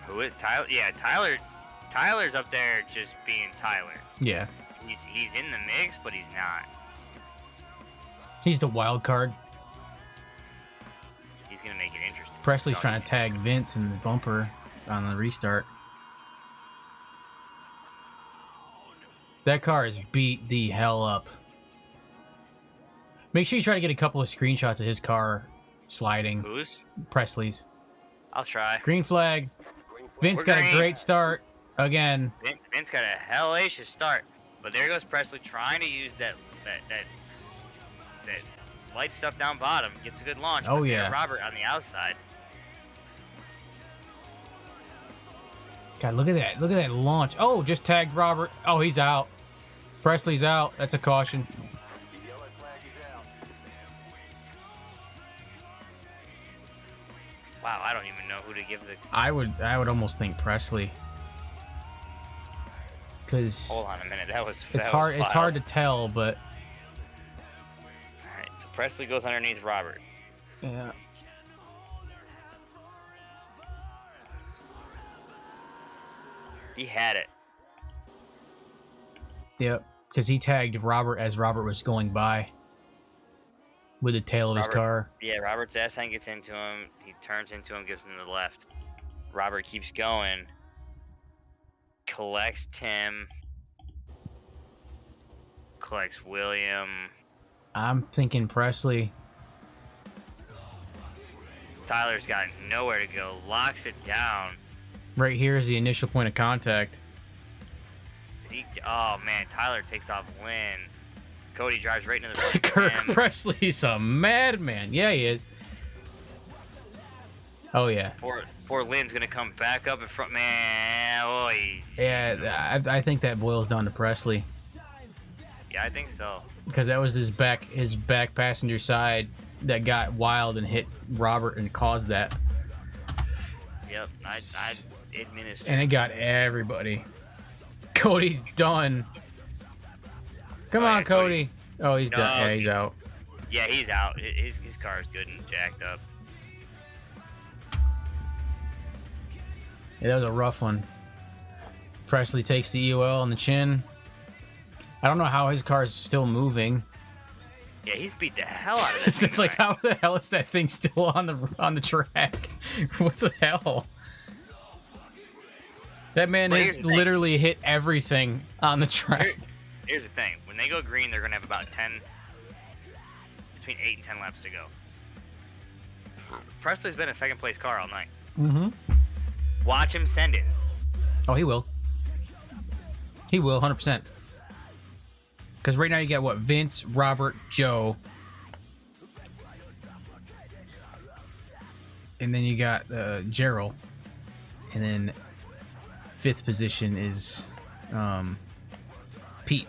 Who is Tyler? Yeah, Tyler. Tyler's up there just being Tyler. Yeah. He's in the mix, but he's not. He's the wild card. He's gonna make it interesting. Presley's So trying to tag Vince in the bumper on the restart. That car is beat the hell up. Make sure you try to get a couple of screenshots of his car sliding. Who's? Presley's. I'll try. Green flag. Vince We're got green. a great start again. Vince got a hellacious start, but there goes Presley trying to use that light stuff down bottom. Gets a good launch. Oh, but yeah. Robert on the outside. God, look at that. Look at that launch. Oh, just tagged Robert. Oh, he's out. Presley's out. That's a caution. The yellow flag is out. Wow, I don't even know who to give the. I would almost think Presley. Cause Hold on a minute. That was. it's hard to tell, but All right, so Presley goes underneath Robert. yeah. He had it. Yep, because he tagged Robert as Robert was going by with the tail of his Robert- car. Yeah, Robert's ass hand gets into him. He turns into him, gives him the left. Robert keeps going. Collects Tim. Collects William. I'm thinking Presley. Tyler's got nowhere to go. Locks it down. Right here is the initial point of contact. Oh man, Tyler takes off Lynn. Cody drives right into the front of Kirk him. Presley's a madman. Yeah, he is. Oh yeah. Poor Lynn's gonna come back up in front. Man, oh, Yeah, I think that boils down to Presley yeah, I think so. because that was his back passenger side that got wild and hit Robert and caused that. Yep, I administered. And it got everybody. Cody's done. Come Oh, on, yeah, Cody. Oh, he's No, done. Yeah, he's out. Yeah, he's out. His car is good and jacked up. Yeah, that was a rough one. Presley takes the EOL on the chin. I don't know how his car is still moving. Yeah, he's beat the hell out of this thing. It's like, how the hell is that thing still on the track? What the hell? That man Well, has here's the thing. literally hit everything on the track. Here's the thing. When they go green, they're going to have about between 8 and 10 laps to go. Presley's been a second place car all night. Mm-hmm. Watch him send it. Oh, he will. He will, 100%. Because right now you got what? Vince, Robert, Joe. And then you got Gerald. And then fifth position is Pete.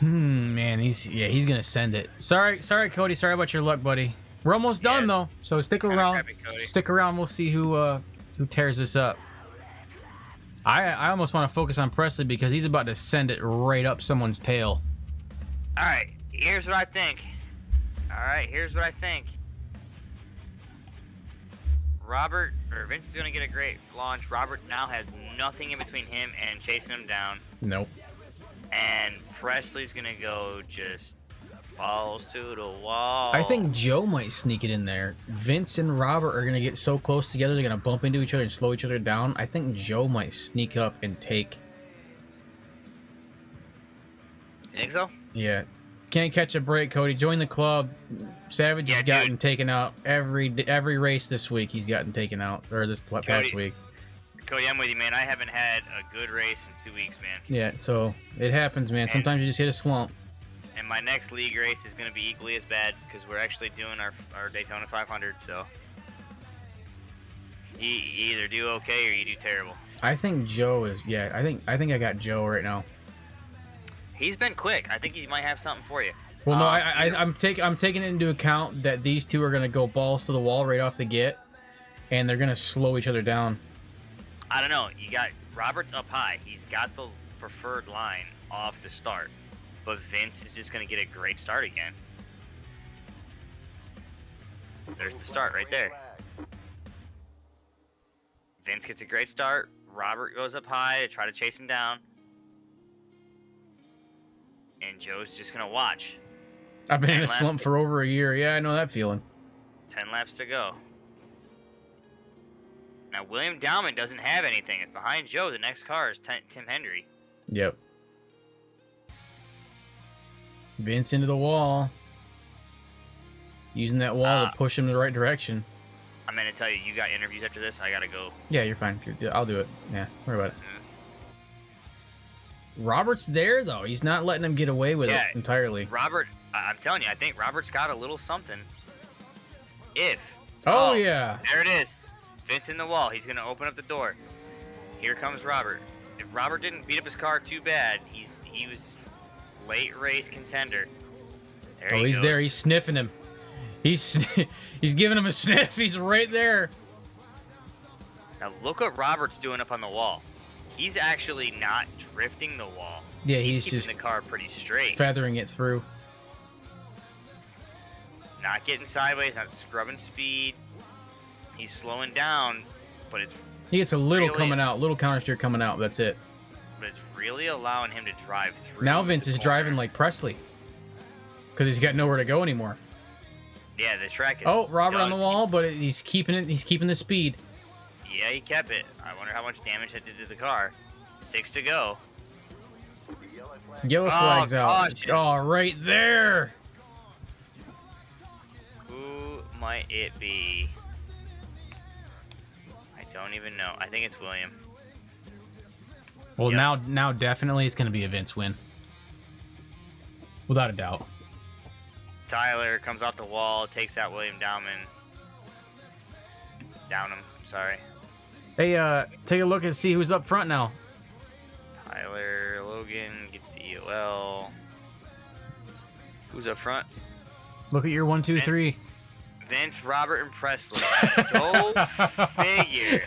Man, he's gonna send it. Sorry, Cody. Sorry about your luck, buddy. We're almost done Yeah. though, so stick Kinda around. crappy, Cody. Stick around. We'll see who tears this up. I almost want to focus on Presley because he's about to send it right up someone's tail. Alright, here's what I think. Vince is going to get a great launch. Robert now has nothing in between him and chasing him down. Nope. And Presley's going to go just balls to the wall. I think Joe might sneak it in there. Vince and Robert are going to get so close together, they're going to bump into each other and slow each other down. I think Joe might sneak up and take. You think so? Yeah. Can't catch a break, Cody. Join the club. Savage Yeah, has gotten taken out every race this week. He's gotten taken out, or this past Cody. week. Cody, I'm with you, man. I haven't had a good race in 2 weeks, man. Yeah, so it happens, man. Sometimes you just hit a slump. And my next league race is going to be equally as bad because we're actually doing our Daytona 500. So you either do okay or you do terrible. I think Joe is. Yeah, I think I got Joe right now. He's been quick. I think he might have something for you. Well, no, I'm taking into account that these two are gonna go balls to the wall right off the get, and they're gonna slow each other down. I don't know. You got Roberts up high. He's got the preferred line off the start, but Vince is just gonna get a great start again. There's the start right there. Vince gets a great start. Robert goes up high to try to chase him down. And Joe's just going to watch. I've been in 10 a slump laps. for over a year. Yeah, I know that feeling. 10 laps to go. Now, William Dowman doesn't have anything. It's behind Joe. The next car is Tim Hendry. Yep. Vince into the wall. Using that wall to push him in the right direction. I'm going to tell you, you got interviews after this. I got to go. Yeah, you're fine. I'll do it. Yeah, worry about it. Robert's there, though. He's not letting him get away with it entirely. Robert, I'm telling you, I think Robert's got a little something. Oh, yeah. There it is. Vince in the wall. He's going to open up the door. Here comes Robert. If Robert didn't beat up his car too bad, he was late race contender. There He's goes. there. He's sniffing him. He's giving him a sniff. He's right there. Now look what Robert's doing up on the wall. He's actually not drifting the wall. Yeah, he's just keeping the car pretty straight. feathering it through. Not getting sideways, not scrubbing speed. He's slowing down, but it's He gets a little really, coming out, little counter steer coming out. That's it. But it's really allowing him to drive through. Now Vince is driving like Presley because he's got nowhere to go anymore. Yeah, the track is. Oh, Robert on done. the wall, but he's keeping it. He's keeping the speed. Yeah, he kept it. I wonder how much damage that did to the car. 6 to go. Yellow flags out. Caution. Oh, right there. Who might it be? I don't even know. I think it's William. Well, Yep. now definitely it's going to be a Vince win, without a doubt. Tyler comes off the wall, takes out William Dowman. Downham, sorry. Hey, take a look and see who's up front now. Tyler Logan gets the EOL. Who's up front? Look at your 1, 2, 3. Vince, Robert, and Presley. Go figure.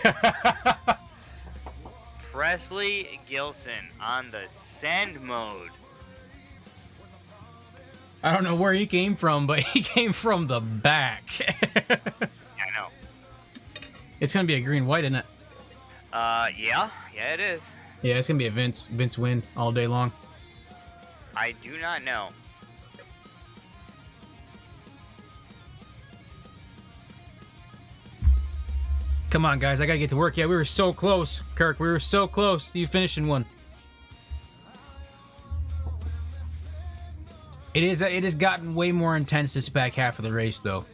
Presley Gilson on the send mode. I don't know where he came from, but he came from the back. I know. It's gonna be a green-white, isn't it? Yeah, it is. Yeah, it's gonna be a Vince win all day long. I do not know. Come on, guys, I gotta get to work. Yeah, we were so close, Kirk. We were so close to you finishing one. It has gotten way more intense this back half of the race, though.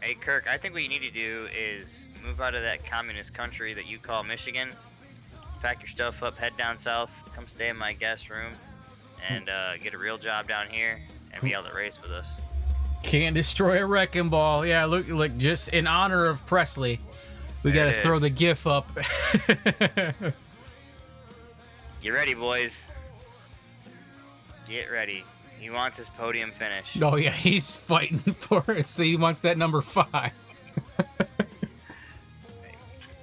Hey, Kirk, I think what you need to do is move out of that communist country that you call Michigan. Pack your stuff up, head down south, come stay in my guest room, and get a real job down here and be able to race with us. Can't destroy a wrecking ball. Yeah, look, just in honor of Presley, we There gotta it throw is. the GIF up. Get ready, boys. Get ready. He wants his podium finish. Oh yeah, he's fighting for it. So he wants that number 5.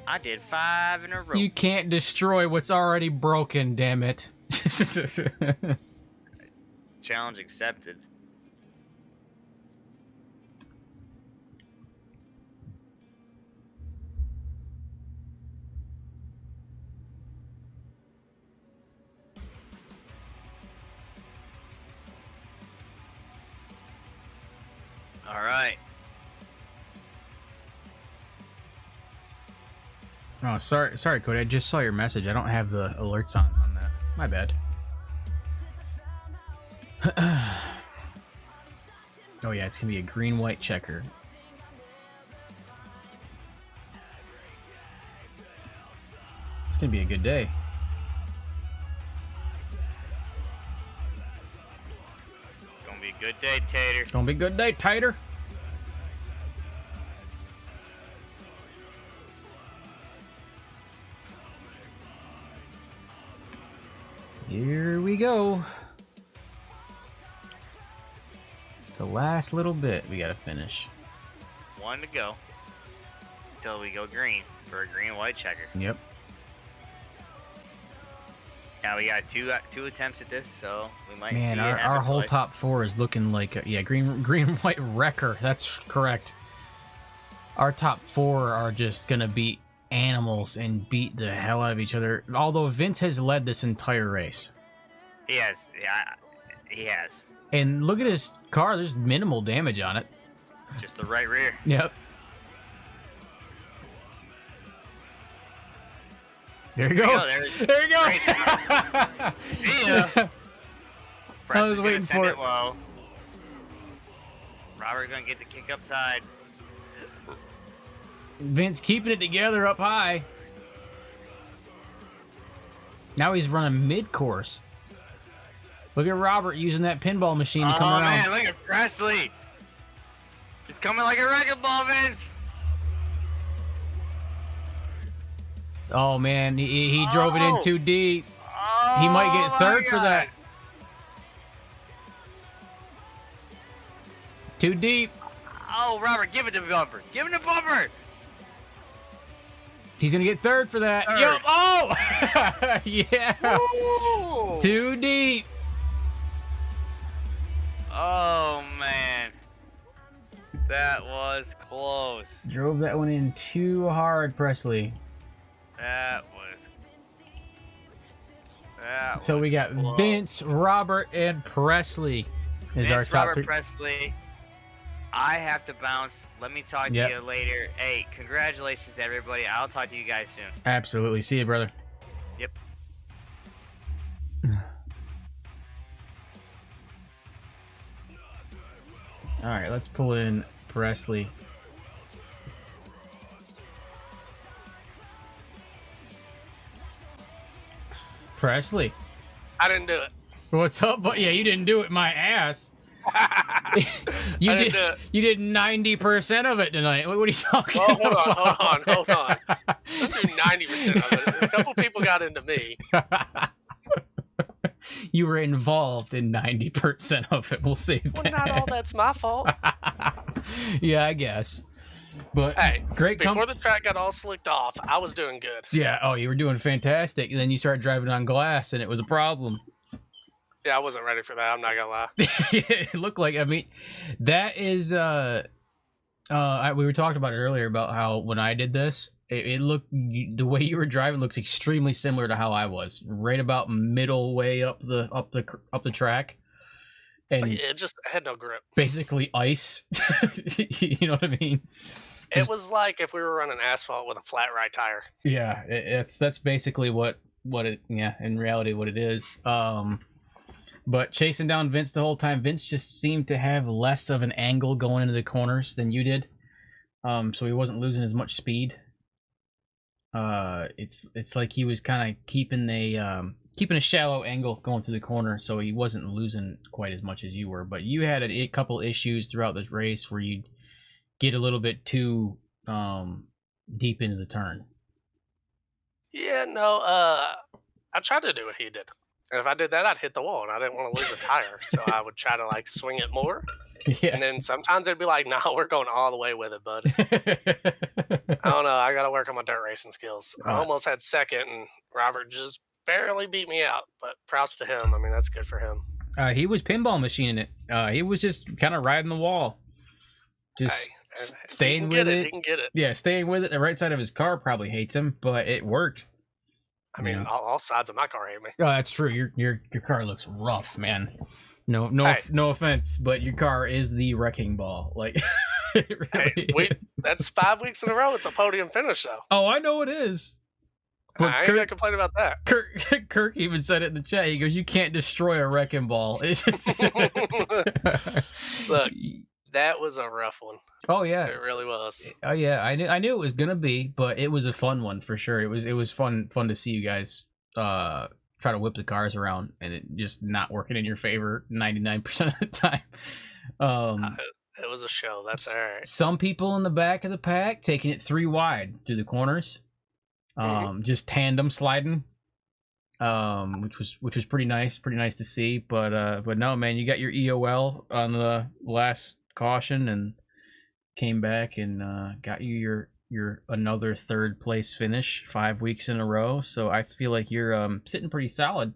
I did 5 in a row. You can't destroy what's already broken. Damn it. Challenge accepted. All right. Oh, sorry, Cody. I just saw your message. I don't have the alerts on that. My bad. Oh yeah, it's gonna be a green-white checker. It's gonna be a good day. Gonna be a good day, Tater. It's gonna be a good day, Tater. Here we go. The last little bit we gotta finish. 1 to go. Until we go green for a green-white checker. Yep. Now we got two attempts at this, so we might Man, see it happen our whole twice. top 4 is looking like green white wrecker. That's correct. Our top 4 are just gonna be animals and beat the hell out of each other. Although Vince has led this entire race. He has. Yeah, he has. And look at his car. There's minimal damage on it. Just the right rear. Yep. There he goes. There you go. See ya. I was waiting for it. Low. Robert's gonna get the kick upside. Vince keeping it together up high. Now he's running mid-course. Look at Robert using that pinball machine to come around. Oh man, look at Presley. He's coming like a wrecking ball, Vince. Oh man, he drove it in too deep. Oh, He might get third for that. Too deep. Oh, Robert, give it the bumper. Give him the bumper. He's gonna get third for that. Third. Yep. Oh, yeah. Ooh. Too deep. Oh man, that was close. Drove that one in too hard, Presley. That was. So we got close. Vince, Robert, and Presley is our Vince, top Robert three. Presley. I have to bounce. Let me talk to Yep. you later. Hey, congratulations to everybody. I'll talk to you guys soon. Absolutely. See you, brother. Yep. All right, let's pull in Presley. Presley, I didn't do it. what's up? But yeah, you didn't do it, my ass. You I did. didn't do it. You did 90% of it tonight. What are you talking Well, about? hold on. I'm doing 90% of it. A couple people got into me. You were involved in 90% of it. We'll say Well, that. not all that's my fault. Yeah, I guess. But Hey, great before the track got all slicked off, I was doing good. Yeah, oh, you were doing fantastic. And then you started driving on glass and it was a problem. Yeah, I wasn't ready for that. I'm not gonna lie. It looked like, I mean, that is, we were talking about it earlier about how when I did this, it looked, the way you were driving looks extremely similar to how I was, right about middle way up the track. And It just had no grip. basically ice. You know what I mean? It was like if we were running asphalt with a flat right tire. Yeah, that's basically what it, yeah, in reality what it is. But chasing down Vince the whole time, Vince just seemed to have less of an angle going into the corners than you did. So he wasn't losing as much speed. It's like he was kind of keeping a shallow angle going through the corner, so he wasn't losing quite as much as you were. But you had a couple issues throughout the race where you'd get a little bit too deep into the turn. Yeah, no, I tried to do what he did. And if I did that, I'd hit the wall, and I didn't want to lose a tire. So I would try to, like, swing it more. Yeah. And then sometimes it'd be like, nah, we're going all the way with it, bud. I don't know. I got to work on my dirt racing skills. I almost had second, and Robert just barely beat me out. But props to him. I mean, that's good for him. He was pinball machining it. He was just kind of riding the wall. Just Hey, staying with it. He can get it. Yeah, staying with it. The right side of his car probably hates him, but it worked. I mean, Yeah. all sides of my car hate me. Oh, that's true. Your car looks rough, man. No Hey. no offense, but your car is the wrecking ball. Like, it really Hey, is. that's 5 weeks in a row. It's a podium finish, though. Oh, I know it is. But I ain't gonna complain about that. Kirk even said it in the chat. He goes, "You can't destroy a wrecking ball." It's Look, that was a rough one. Oh yeah. It really was. Oh yeah, I knew it was gonna be, but it was a fun one for sure. It was fun to see you guys try to whip the cars around and it just not working in your favor 99% of the time. It was a show. That's all right. Some people in the back of the pack taking it 3 wide through the corners, just tandem sliding, which was pretty nice to see. But no, man, you got your EOL on the last caution and came back and got you your another 3rd place finish 5 weeks in a row. So I feel like you're sitting pretty solid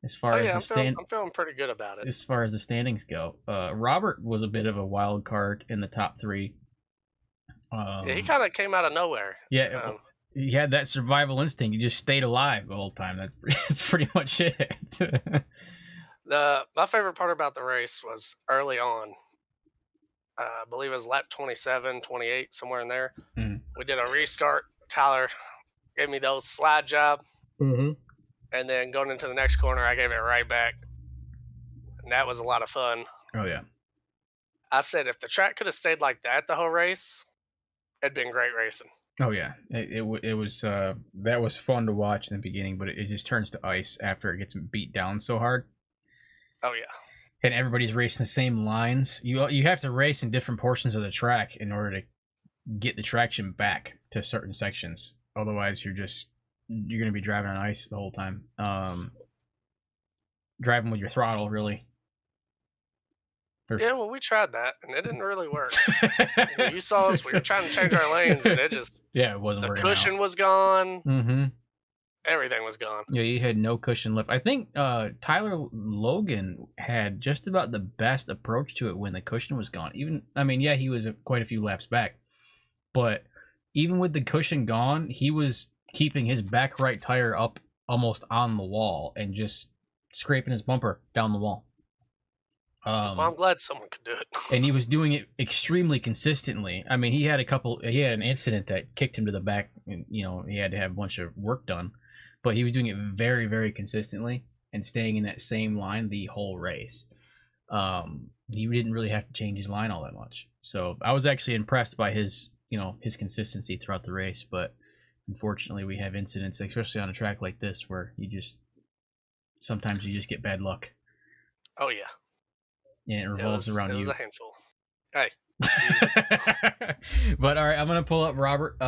as far as I'm feeling pretty good about it. as far as the standings go. Robert was a bit of a wild card in the top 3. Yeah, he kind of came out of nowhere. Yeah, you had that survival instinct. You just stayed alive the whole time. That's pretty much it. My favorite part about the race was early on. I believe it was lap 27, 28, somewhere in there. Mhm. We did a restart. Tyler gave me the old slide job. Mm-hmm. And then going into the next corner, I gave it right back. And that was a lot of fun. Oh, yeah. I said if the track could have stayed like that the whole race, it'd been great racing. Oh, yeah. It was, that was fun to watch in the beginning, but it just turns to ice after it gets beat down so hard. Oh, yeah. And everybody's racing the same lines. You have to race in different portions of the track in order to get the traction back to certain sections. Otherwise, you're going to be driving on ice the whole time. Driving with your throttle, really. Yeah, well, we tried that, and it didn't really work. You saw us. We were trying to change our lanes, and it just... Yeah, it wasn't the working cushion out. was gone. Mm-hmm. Everything was gone. Yeah, you had no cushion left. I think Tyler Logan had just about the best approach to it when the cushion was gone. Yeah, he was quite a few laps back. But even with the cushion gone, he was keeping his back right tire up almost on the wall and just scraping his bumper down the wall. Well, I'm glad someone could do it. And he was doing it extremely consistently. I mean, he had an incident that kicked him to the back, and he had to have a bunch of work done, but he was doing it very, very consistently and staying in that same line the whole race. He didn't really have to change his line all that much. So I was actually impressed by his consistency throughout the race, but unfortunately we have incidents, especially on a track like this, where sometimes you just get bad luck. Oh, yeah. Yeah, it revolves around you. It was a handful. Hey. But all right, I'm gonna pull up Robert,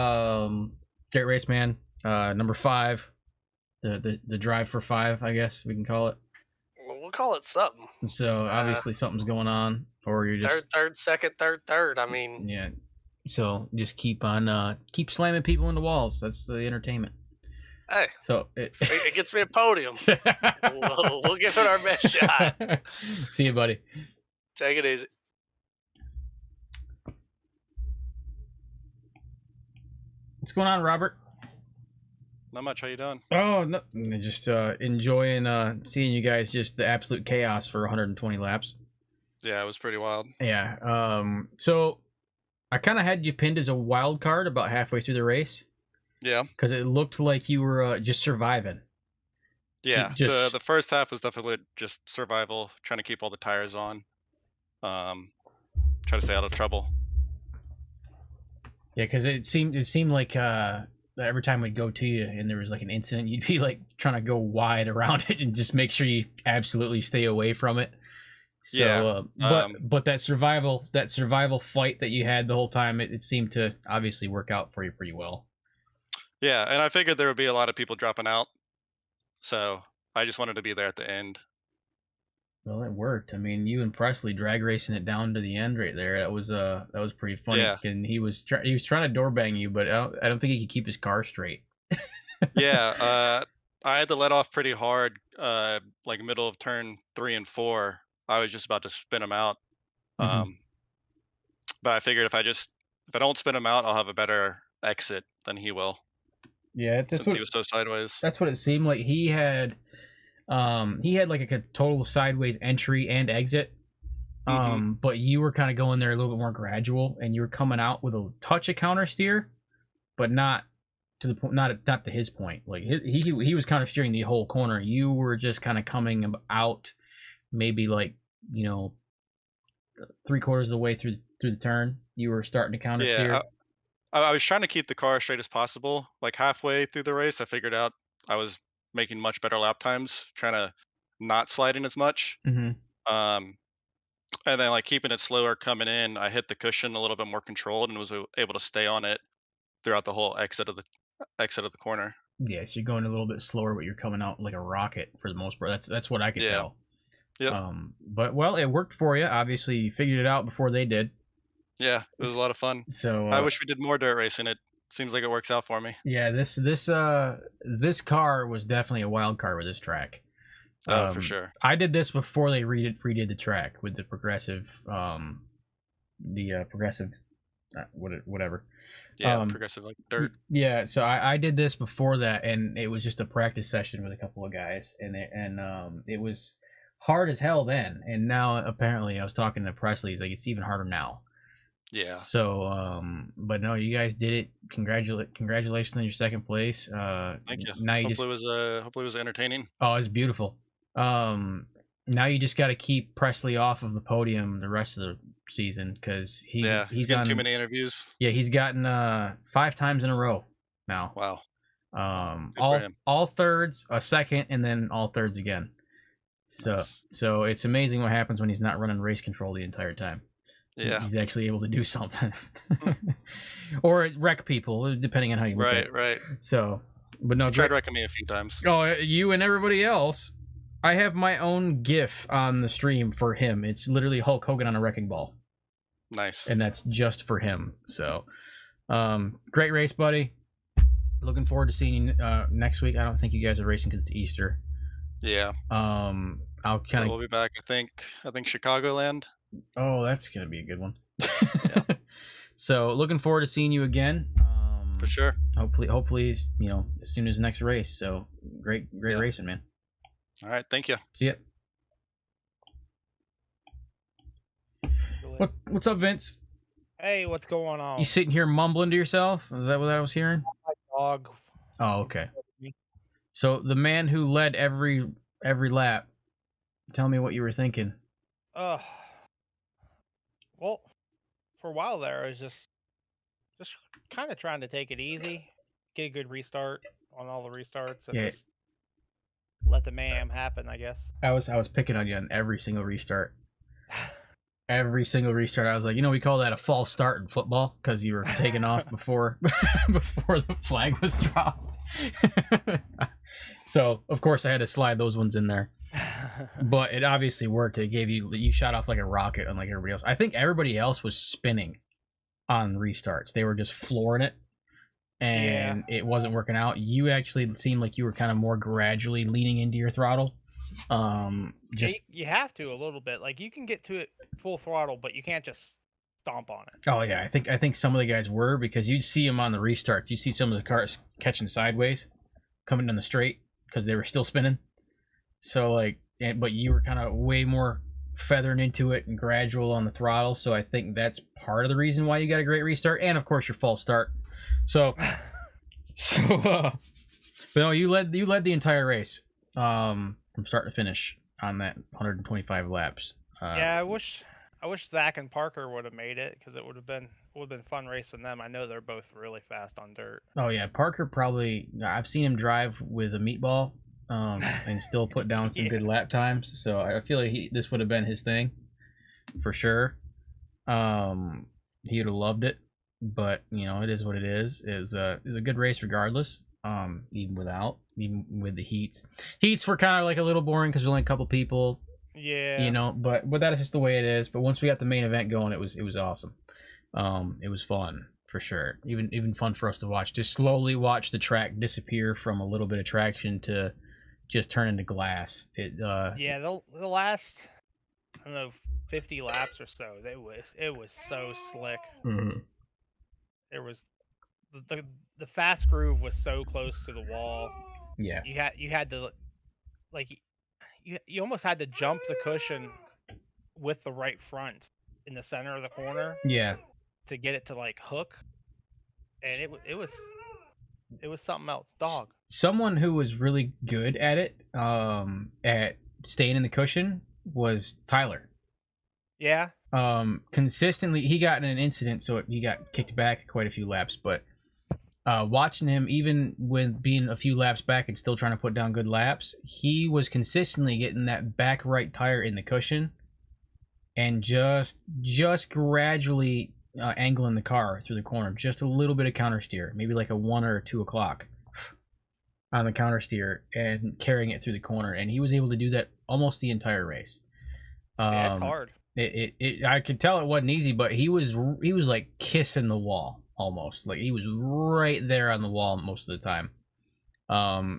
Great Race Man, number 5, the drive for 5, I guess we can call it. Well, we'll call it something. So obviously something's going on, or you're just third, second, third. I mean, yeah. So just keep keep slamming people into walls. That's the entertainment. Hey, so it gets me a podium. we'll give it our best shot. See you, buddy. Take it easy. What's going on, Robert? Not much. How you doing? Oh, no, just enjoying seeing you guys, just the absolute chaos for 120 laps. Yeah, it was pretty wild. Yeah. So I kind of had you pinned as a wild card about halfway through the race. Yeah. Because it looked like you were just surviving. Yeah. The first half was definitely just survival, trying to keep all the tires on. Try to stay out of trouble. Yeah, because it seemed like every time we'd go to you and there was like an incident, you'd be like trying to go wide around it and just make sure you absolutely stay away from it. So, yeah. But that survival fight that you had the whole time, it seemed to obviously work out for you pretty well. Yeah, and I figured there would be a lot of people dropping out, so I just wanted to be there at the end. Well, it worked. I mean, you and Presley drag racing it down to the end right there. That was pretty funny. Yeah. And he was trying to door bang you, but I don't think he could keep his car straight. Yeah, I had to let off pretty hard, like middle of turn 3 and 4. I was just about to spin him out. Mm-hmm. But I figured if I don't spin him out, I'll have a better exit than he will. Yeah, since he was so sideways. That's what it seemed like. He had like a total sideways entry and exit. But you were kind of going there a little bit more gradual, and you were coming out with a touch of counter steer, but not to the point, not to his point. Like he was counter steering the whole corner. You were just kind of coming out, maybe like 3/4 of the way through the turn. You were starting to counter steer. I was trying to keep the car as straight as possible. Like halfway through the race, I figured out I was making much better lap times, trying to not slide in as much. Mm-hmm. And then like keeping it slower coming in, I hit the cushion a little bit more controlled and was able to stay on it throughout the whole exit of the corner. Yeah, so you're going a little bit slower, but you're coming out like a rocket for the most part. That's what I could tell. Yep. But well, it worked for you. Obviously, you figured it out before they did. Yeah, it was a lot of fun. So I wish we did more dirt racing. It seems like it works out for me. Yeah, this car was definitely a wild card with this track. For sure. I did this before they redid the track with the progressive whatever. Yeah, progressive like dirt. Yeah, so I did this before that, and it was just a practice session with a couple of guys, and it was hard as hell then, and now apparently I was talking to Presley. He's like, it's even harder now. Yeah. So, but no, you guys did it. Congratulations on your second place. Thank you. Now you hopefully it was entertaining. Oh, it's beautiful. Now you just got to keep Presley off of the podium the rest of the season because he's getting too many interviews. Yeah, he's gotten 5 times in a row now. Wow. All thirds, a second, and then all thirds again. So it's amazing what happens when he's not running race control the entire time. Yeah, he's actually able to do something, or wreck people depending on how you look at it. Right. So, but no, tried wrecking me a few times. Oh, you and everybody else. I have my own GIF on the stream for him. It's literally Hulk Hogan on a wrecking ball. Nice. And that's just for him. So, great race, buddy. Looking forward to seeing you next week. I don't think you guys are racing because it's Easter. Yeah. We'll be back. I think Chicagoland. Oh, that's gonna be a good one. Yeah. So, looking forward to seeing you again. For sure. Hopefully, as soon as the next race. So, great racing, man. All right, thank you. See ya. What's up, Vince? Hey, what's going on? You sitting here mumbling to yourself? Is that what I was hearing? My dog. Oh, okay. So the man who led every lap, tell me what you were thinking. Well, for a while there, I was just kind of trying to take it easy, get a good restart on all the restarts, and just let the mayhem happen, I guess. I was picking on you on every single restart. Every single restart, I was like, we call that a false start in football because you were taking off before the flag was dropped. So, of course, I had to slide those ones in there. But it obviously worked. It gave you shot off like a rocket, unlike everybody else. I think everybody else was spinning on restarts. They were just flooring it, and it wasn't working out. You actually seemed like you were kind of more gradually leaning into your throttle. You have to a little bit. Like, you can get to it full throttle, but you can't just stomp on it. Oh yeah, I think some of the guys were, because you'd see them on the restarts. You'd see some of the cars catching sideways, coming down the straight because they were still spinning. So but you were kind of way more feathering into it and gradual on the throttle. So I think that's part of the reason why you got a great restart, and of course your false start. So, but no, you led the entire race. From start to finish on that 125 laps. Yeah, I wish Zach and Parker would have made it, because it would have been fun racing them. I know they're both really fast on dirt. Oh yeah, Parker probably. I've seen him drive with a meatball, and still put down some good lap times. So I feel like this would have been his thing, for sure. He would have loved it, but it is what it is. It was a good race regardless. Even with the heats were kind of like a little boring because there's only a couple people. Yeah. But that is just the way it is. But once we got the main event going, it was awesome. It was fun for sure. Even fun for us to watch. Just slowly watch the track disappear from a little bit of traction to just turn into glass. The last, I don't know, 50 laps or so, it was so slick. Mm-hmm. It was the fast groove was so close to the wall. Yeah. You had to, like, you almost had to jump the cushion with the right front in the center of the corner. Yeah. To get it to hook, and it was something else. Dog. Someone who was really good at it, at staying in the cushion, was Tyler. Yeah. Consistently, he got in an incident, so he got kicked back quite a few laps, but watching him, even with being a few laps back and still trying to put down good laps, he was consistently getting that back right tire in the cushion and just gradually angling the car through the corner, just a little bit of counter steer, maybe like a 1 or 2 o'clock on the counter steer, and carrying it through the corner. And he was able to do that almost the entire race. Yeah, it's hard. I could tell it wasn't easy, but he was like kissing the wall almost. Like, he was right there on the wall most of the time.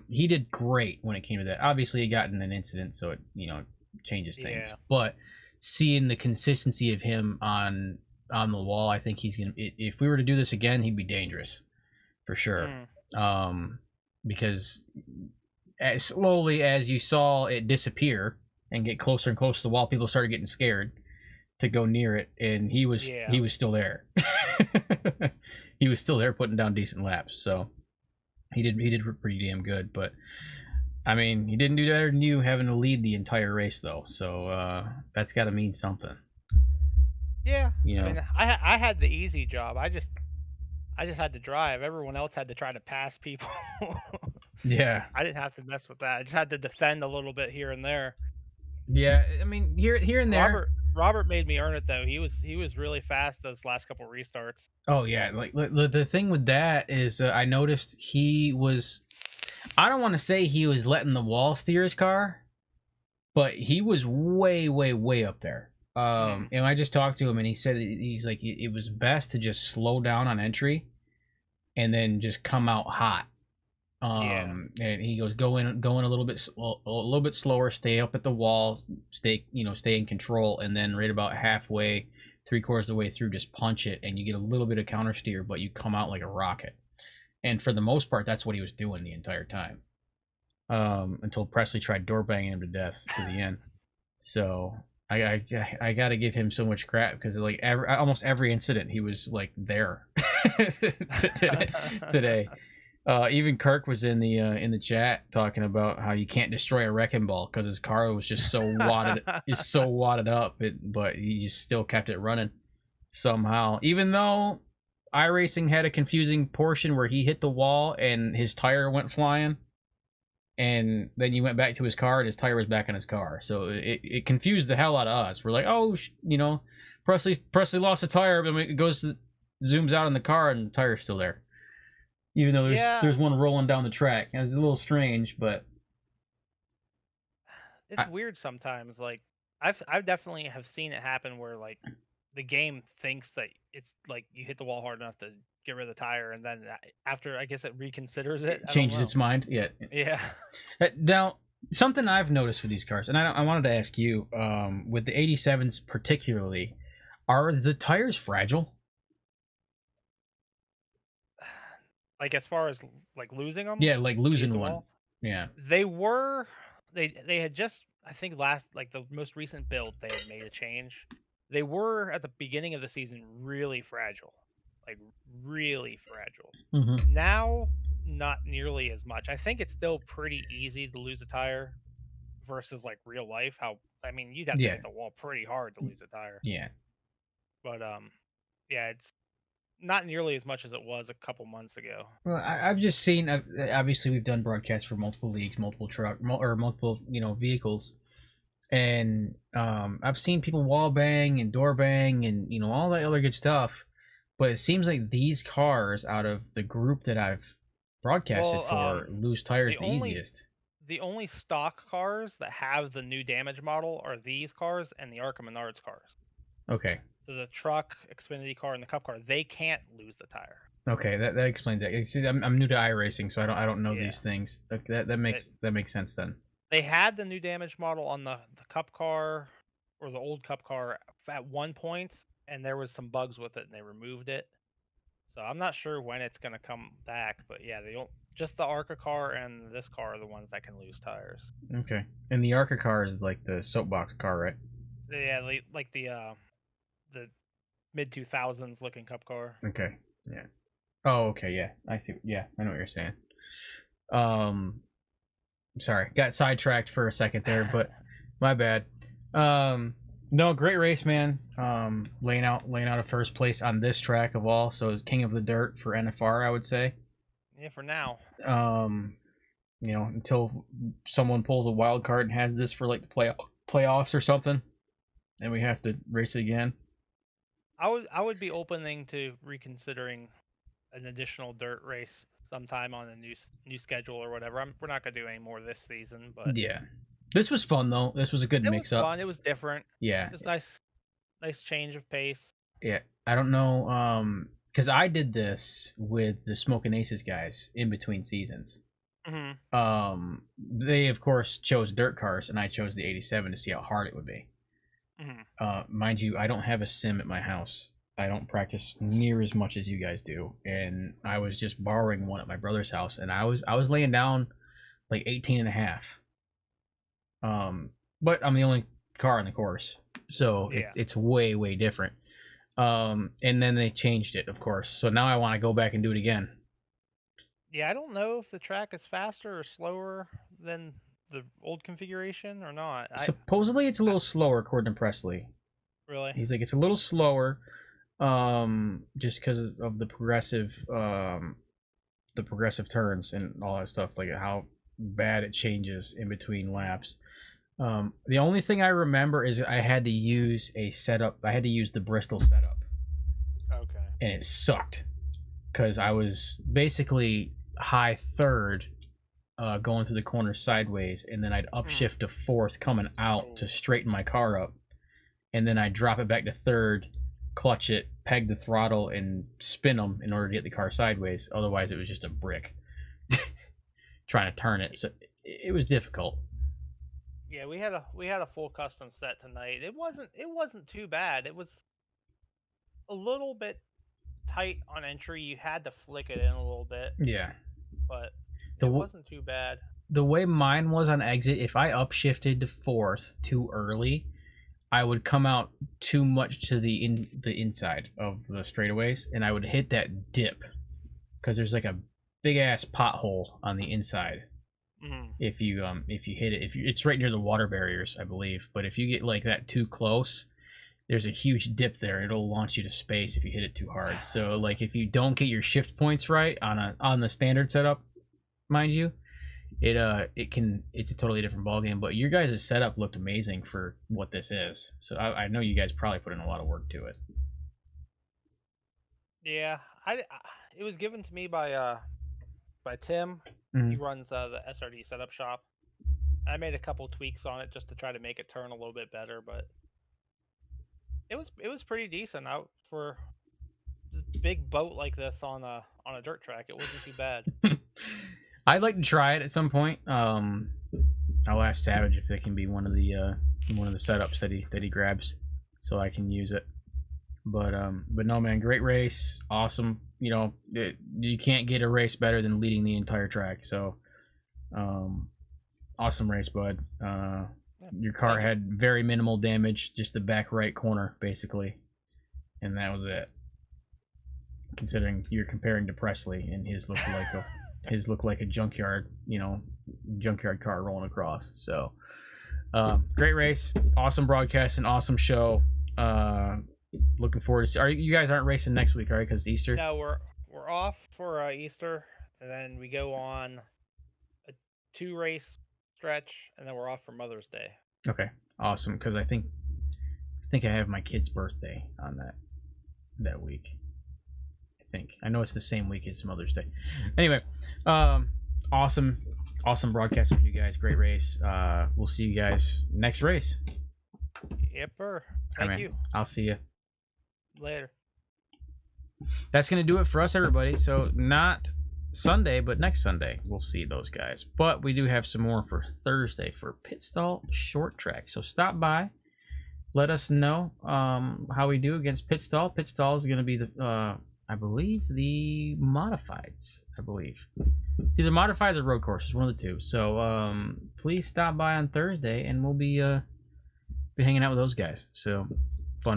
He did great when it came to that. Obviously, he got in an incident, so it changes things. Yeah. But seeing the consistency of him on on the wall. I think he's gonna. If we were to do this again, he'd be dangerous, for sure. Because as slowly as you saw it disappear and get closer and closer to the wall, people started getting scared to go near it, and he was still there. He was still there putting down decent laps, so he did pretty damn good. But I mean, he didn't do better than you having to lead the entire race though, so that's got to mean something. Yeah, you know. I mean, I had the easy job. I just had to drive. Everyone else had to try to pass people. Yeah. I didn't have to mess with that. I just had to defend a little bit here and there. Yeah, I mean, here and there. Robert made me earn it though. He was really fast those last couple restarts. Oh yeah, like the thing with that is I noticed he was. I don't want to say he was letting the wall steer his car, but he was way up there. And I just talked to him, and he said he's like it was best to just slow down on entry, and then just come out hot. And he goes going a little bit slower, stay up at the wall, stay in control, and then right about halfway, 3/4 of the way through, just punch it, and you get a little bit of counter steer, but you come out like a rocket. And for the most part, that's what he was doing the entire time, until Presley tried door banging him to death to the end. So I got to give him so much crap, because like almost every incident he was like there today. Even Kirk was in the chat talking about how you can't destroy a wrecking ball because his car was just so wadded up, but he still kept it running somehow. Even though iRacing had a confusing portion where he hit the wall and his tire went flying, and then you went back to his car and his tire was back in his car, so it confused the hell out of us. We're like, oh, Presley lost a tire, but it zooms out in the car and the tire's still there. Even though there's one rolling down the track. And it's a little strange, but it's weird sometimes. Like I've definitely have seen it happen where like the game thinks that it's like you hit the wall hard enough to get rid of the tire, and then after I guess it reconsiders it. Changes its mind. Yeah. Yeah. Now something I've noticed with these cars, and I wanted to ask you, with the 87s particularly, are the tires fragile? Like as far as like losing them? Yeah, like losing one. Wall? Yeah. They had just, I think the most recent build they had made a change. They were at the beginning of the season really fragile. Like really fragile. Mm-hmm. Now not nearly as much. I think it's still pretty easy to lose a tire versus like real life. You'd have to hit the wall pretty hard to lose a tire. Yeah. But it's not nearly as much as it was a couple months ago. Well, I've just seen. Obviously, we've done broadcasts for multiple leagues, multiple multiple vehicles, and I've seen people wall bang and door bang and all that other good stuff. But it seems like these cars, out of the group that I've broadcasted for, lose tires the easiest. The only stock cars that have the new damage model are these cars and the Arkham Menards cars. Okay. So the truck, Xfinity car, and the Cup car, they can't lose the tire. Okay, that explains that. See, I'm new to iRacing, so I don't know these things. That makes sense then. They had the new damage model on the Cup car or the old Cup car at one point, and there was some bugs with it, and they removed it. So I'm not sure when it's gonna come back, but yeah, just the ARCA car and this car are the ones that can lose tires. Okay, and the ARCA car is like the soapbox car, right? Yeah, like the mid 2000s looking Cup car. Okay. Yeah. Oh, okay. Yeah, I see. Yeah, I know what you're saying. Sorry, got sidetracked for a second there, but my bad. No, great race, man. Laying out a first place on this track of all, so king of the dirt for NFR, I would say. Yeah, for now. Until someone pulls a wild card and has this for like the playoffs or something, and we have to race it again. I would be opening to reconsidering an additional dirt race sometime on a new schedule or whatever. We're not gonna do any more this season, but yeah, this was fun though. This was a good mix up. It was fun. It was different. Yeah, it was nice change of pace. Yeah, I don't know, because I did this with the Smoking Aces guys in between seasons. Mm-hmm. They of course chose dirt cars, and I chose the 87 to see how hard it would be. Mm-hmm. Mind you, I don't have a sim at my house. I don't practice near as much as you guys do, and I was just borrowing one at my brother's house, and I was laying down like 18 and a half. But I'm the only car on the course, so it's way different. And then they changed it, of course. So now I want to go back and do it again. Yeah, I don't know if the track is faster or slower than the old configuration or not. Supposedly it's a little slower, according to Presley. Really? He's like, it's a little slower, just because of the progressive turns and all that stuff, like how bad it changes in between laps. The only thing I remember is I had to use a setup. I had to use the Bristol setup. Okay. And it sucked because I was basically high third, going through the corner sideways, and then I'd upshift to fourth coming out to straighten my car up, and then I'd drop it back to third, clutch it, peg the throttle, and spin them in order to get the car sideways. Otherwise, it was just a brick trying to turn it. So it was difficult. Yeah, we had a full custom set tonight. It wasn't too bad. It was a little bit tight on entry. You had to flick it in a little bit. Yeah. But it wasn't too bad. The way mine was on exit, if I upshifted to fourth too early, I would come out too much to the inside of the straightaways, and I would hit that dip because there's like a big ass pothole on the inside. If you hit it, it's right near the water barriers, I believe. But if you get like that too close, there's a huge dip there. It'll launch you to space if you hit it too hard. So like if you don't get your shift points right on the standard setup, mind you, it's a totally different ballgame. But your guys' setup looked amazing for what this is. So I know you guys probably put in a lot of work to it. Yeah, it was given to me by Tim. He runs the SRD setup shop. I made a couple tweaks on it just to try to make it turn a little bit better, but it was pretty decent out for a big boat like this on a dirt track. It wasn't too bad. I'd like to try it at some point. I'll ask Savage if it can be one of the setups that he grabs, so I can use it. But no, man, great race, awesome. You know, you can't get a race better than leading the entire track. So, awesome race, bud. Your car had very minimal damage, just the back right corner, basically, and that was it. Considering you're comparing to Presley, and his looked like a junkyard, junkyard car rolling across. So, great race, awesome broadcast, and awesome show. Looking forward to you guys aren't racing next week, right? Because Easter. No, we're off for Easter, and then we go on a 2-race stretch, and then we're off for Mother's Day. Okay, awesome. Because I think I have my kid's birthday on that week. I know it's the same week as Mother's Day. Anyway, awesome broadcast with you guys. Great race. We'll see you guys next race. Yepper. Thank you. I'll see you later. That's gonna do it for us, everybody. So not Sunday, but next Sunday we'll see those guys. But we do have some more for Thursday for Pit Stall Short Track. So stop by, let us know how we do against Pit Stall. Pit Stall is gonna be the I believe the modifieds. It's either modifieds or road courses, one of the two. So please stop by on Thursday, and we'll be hanging out with those guys. So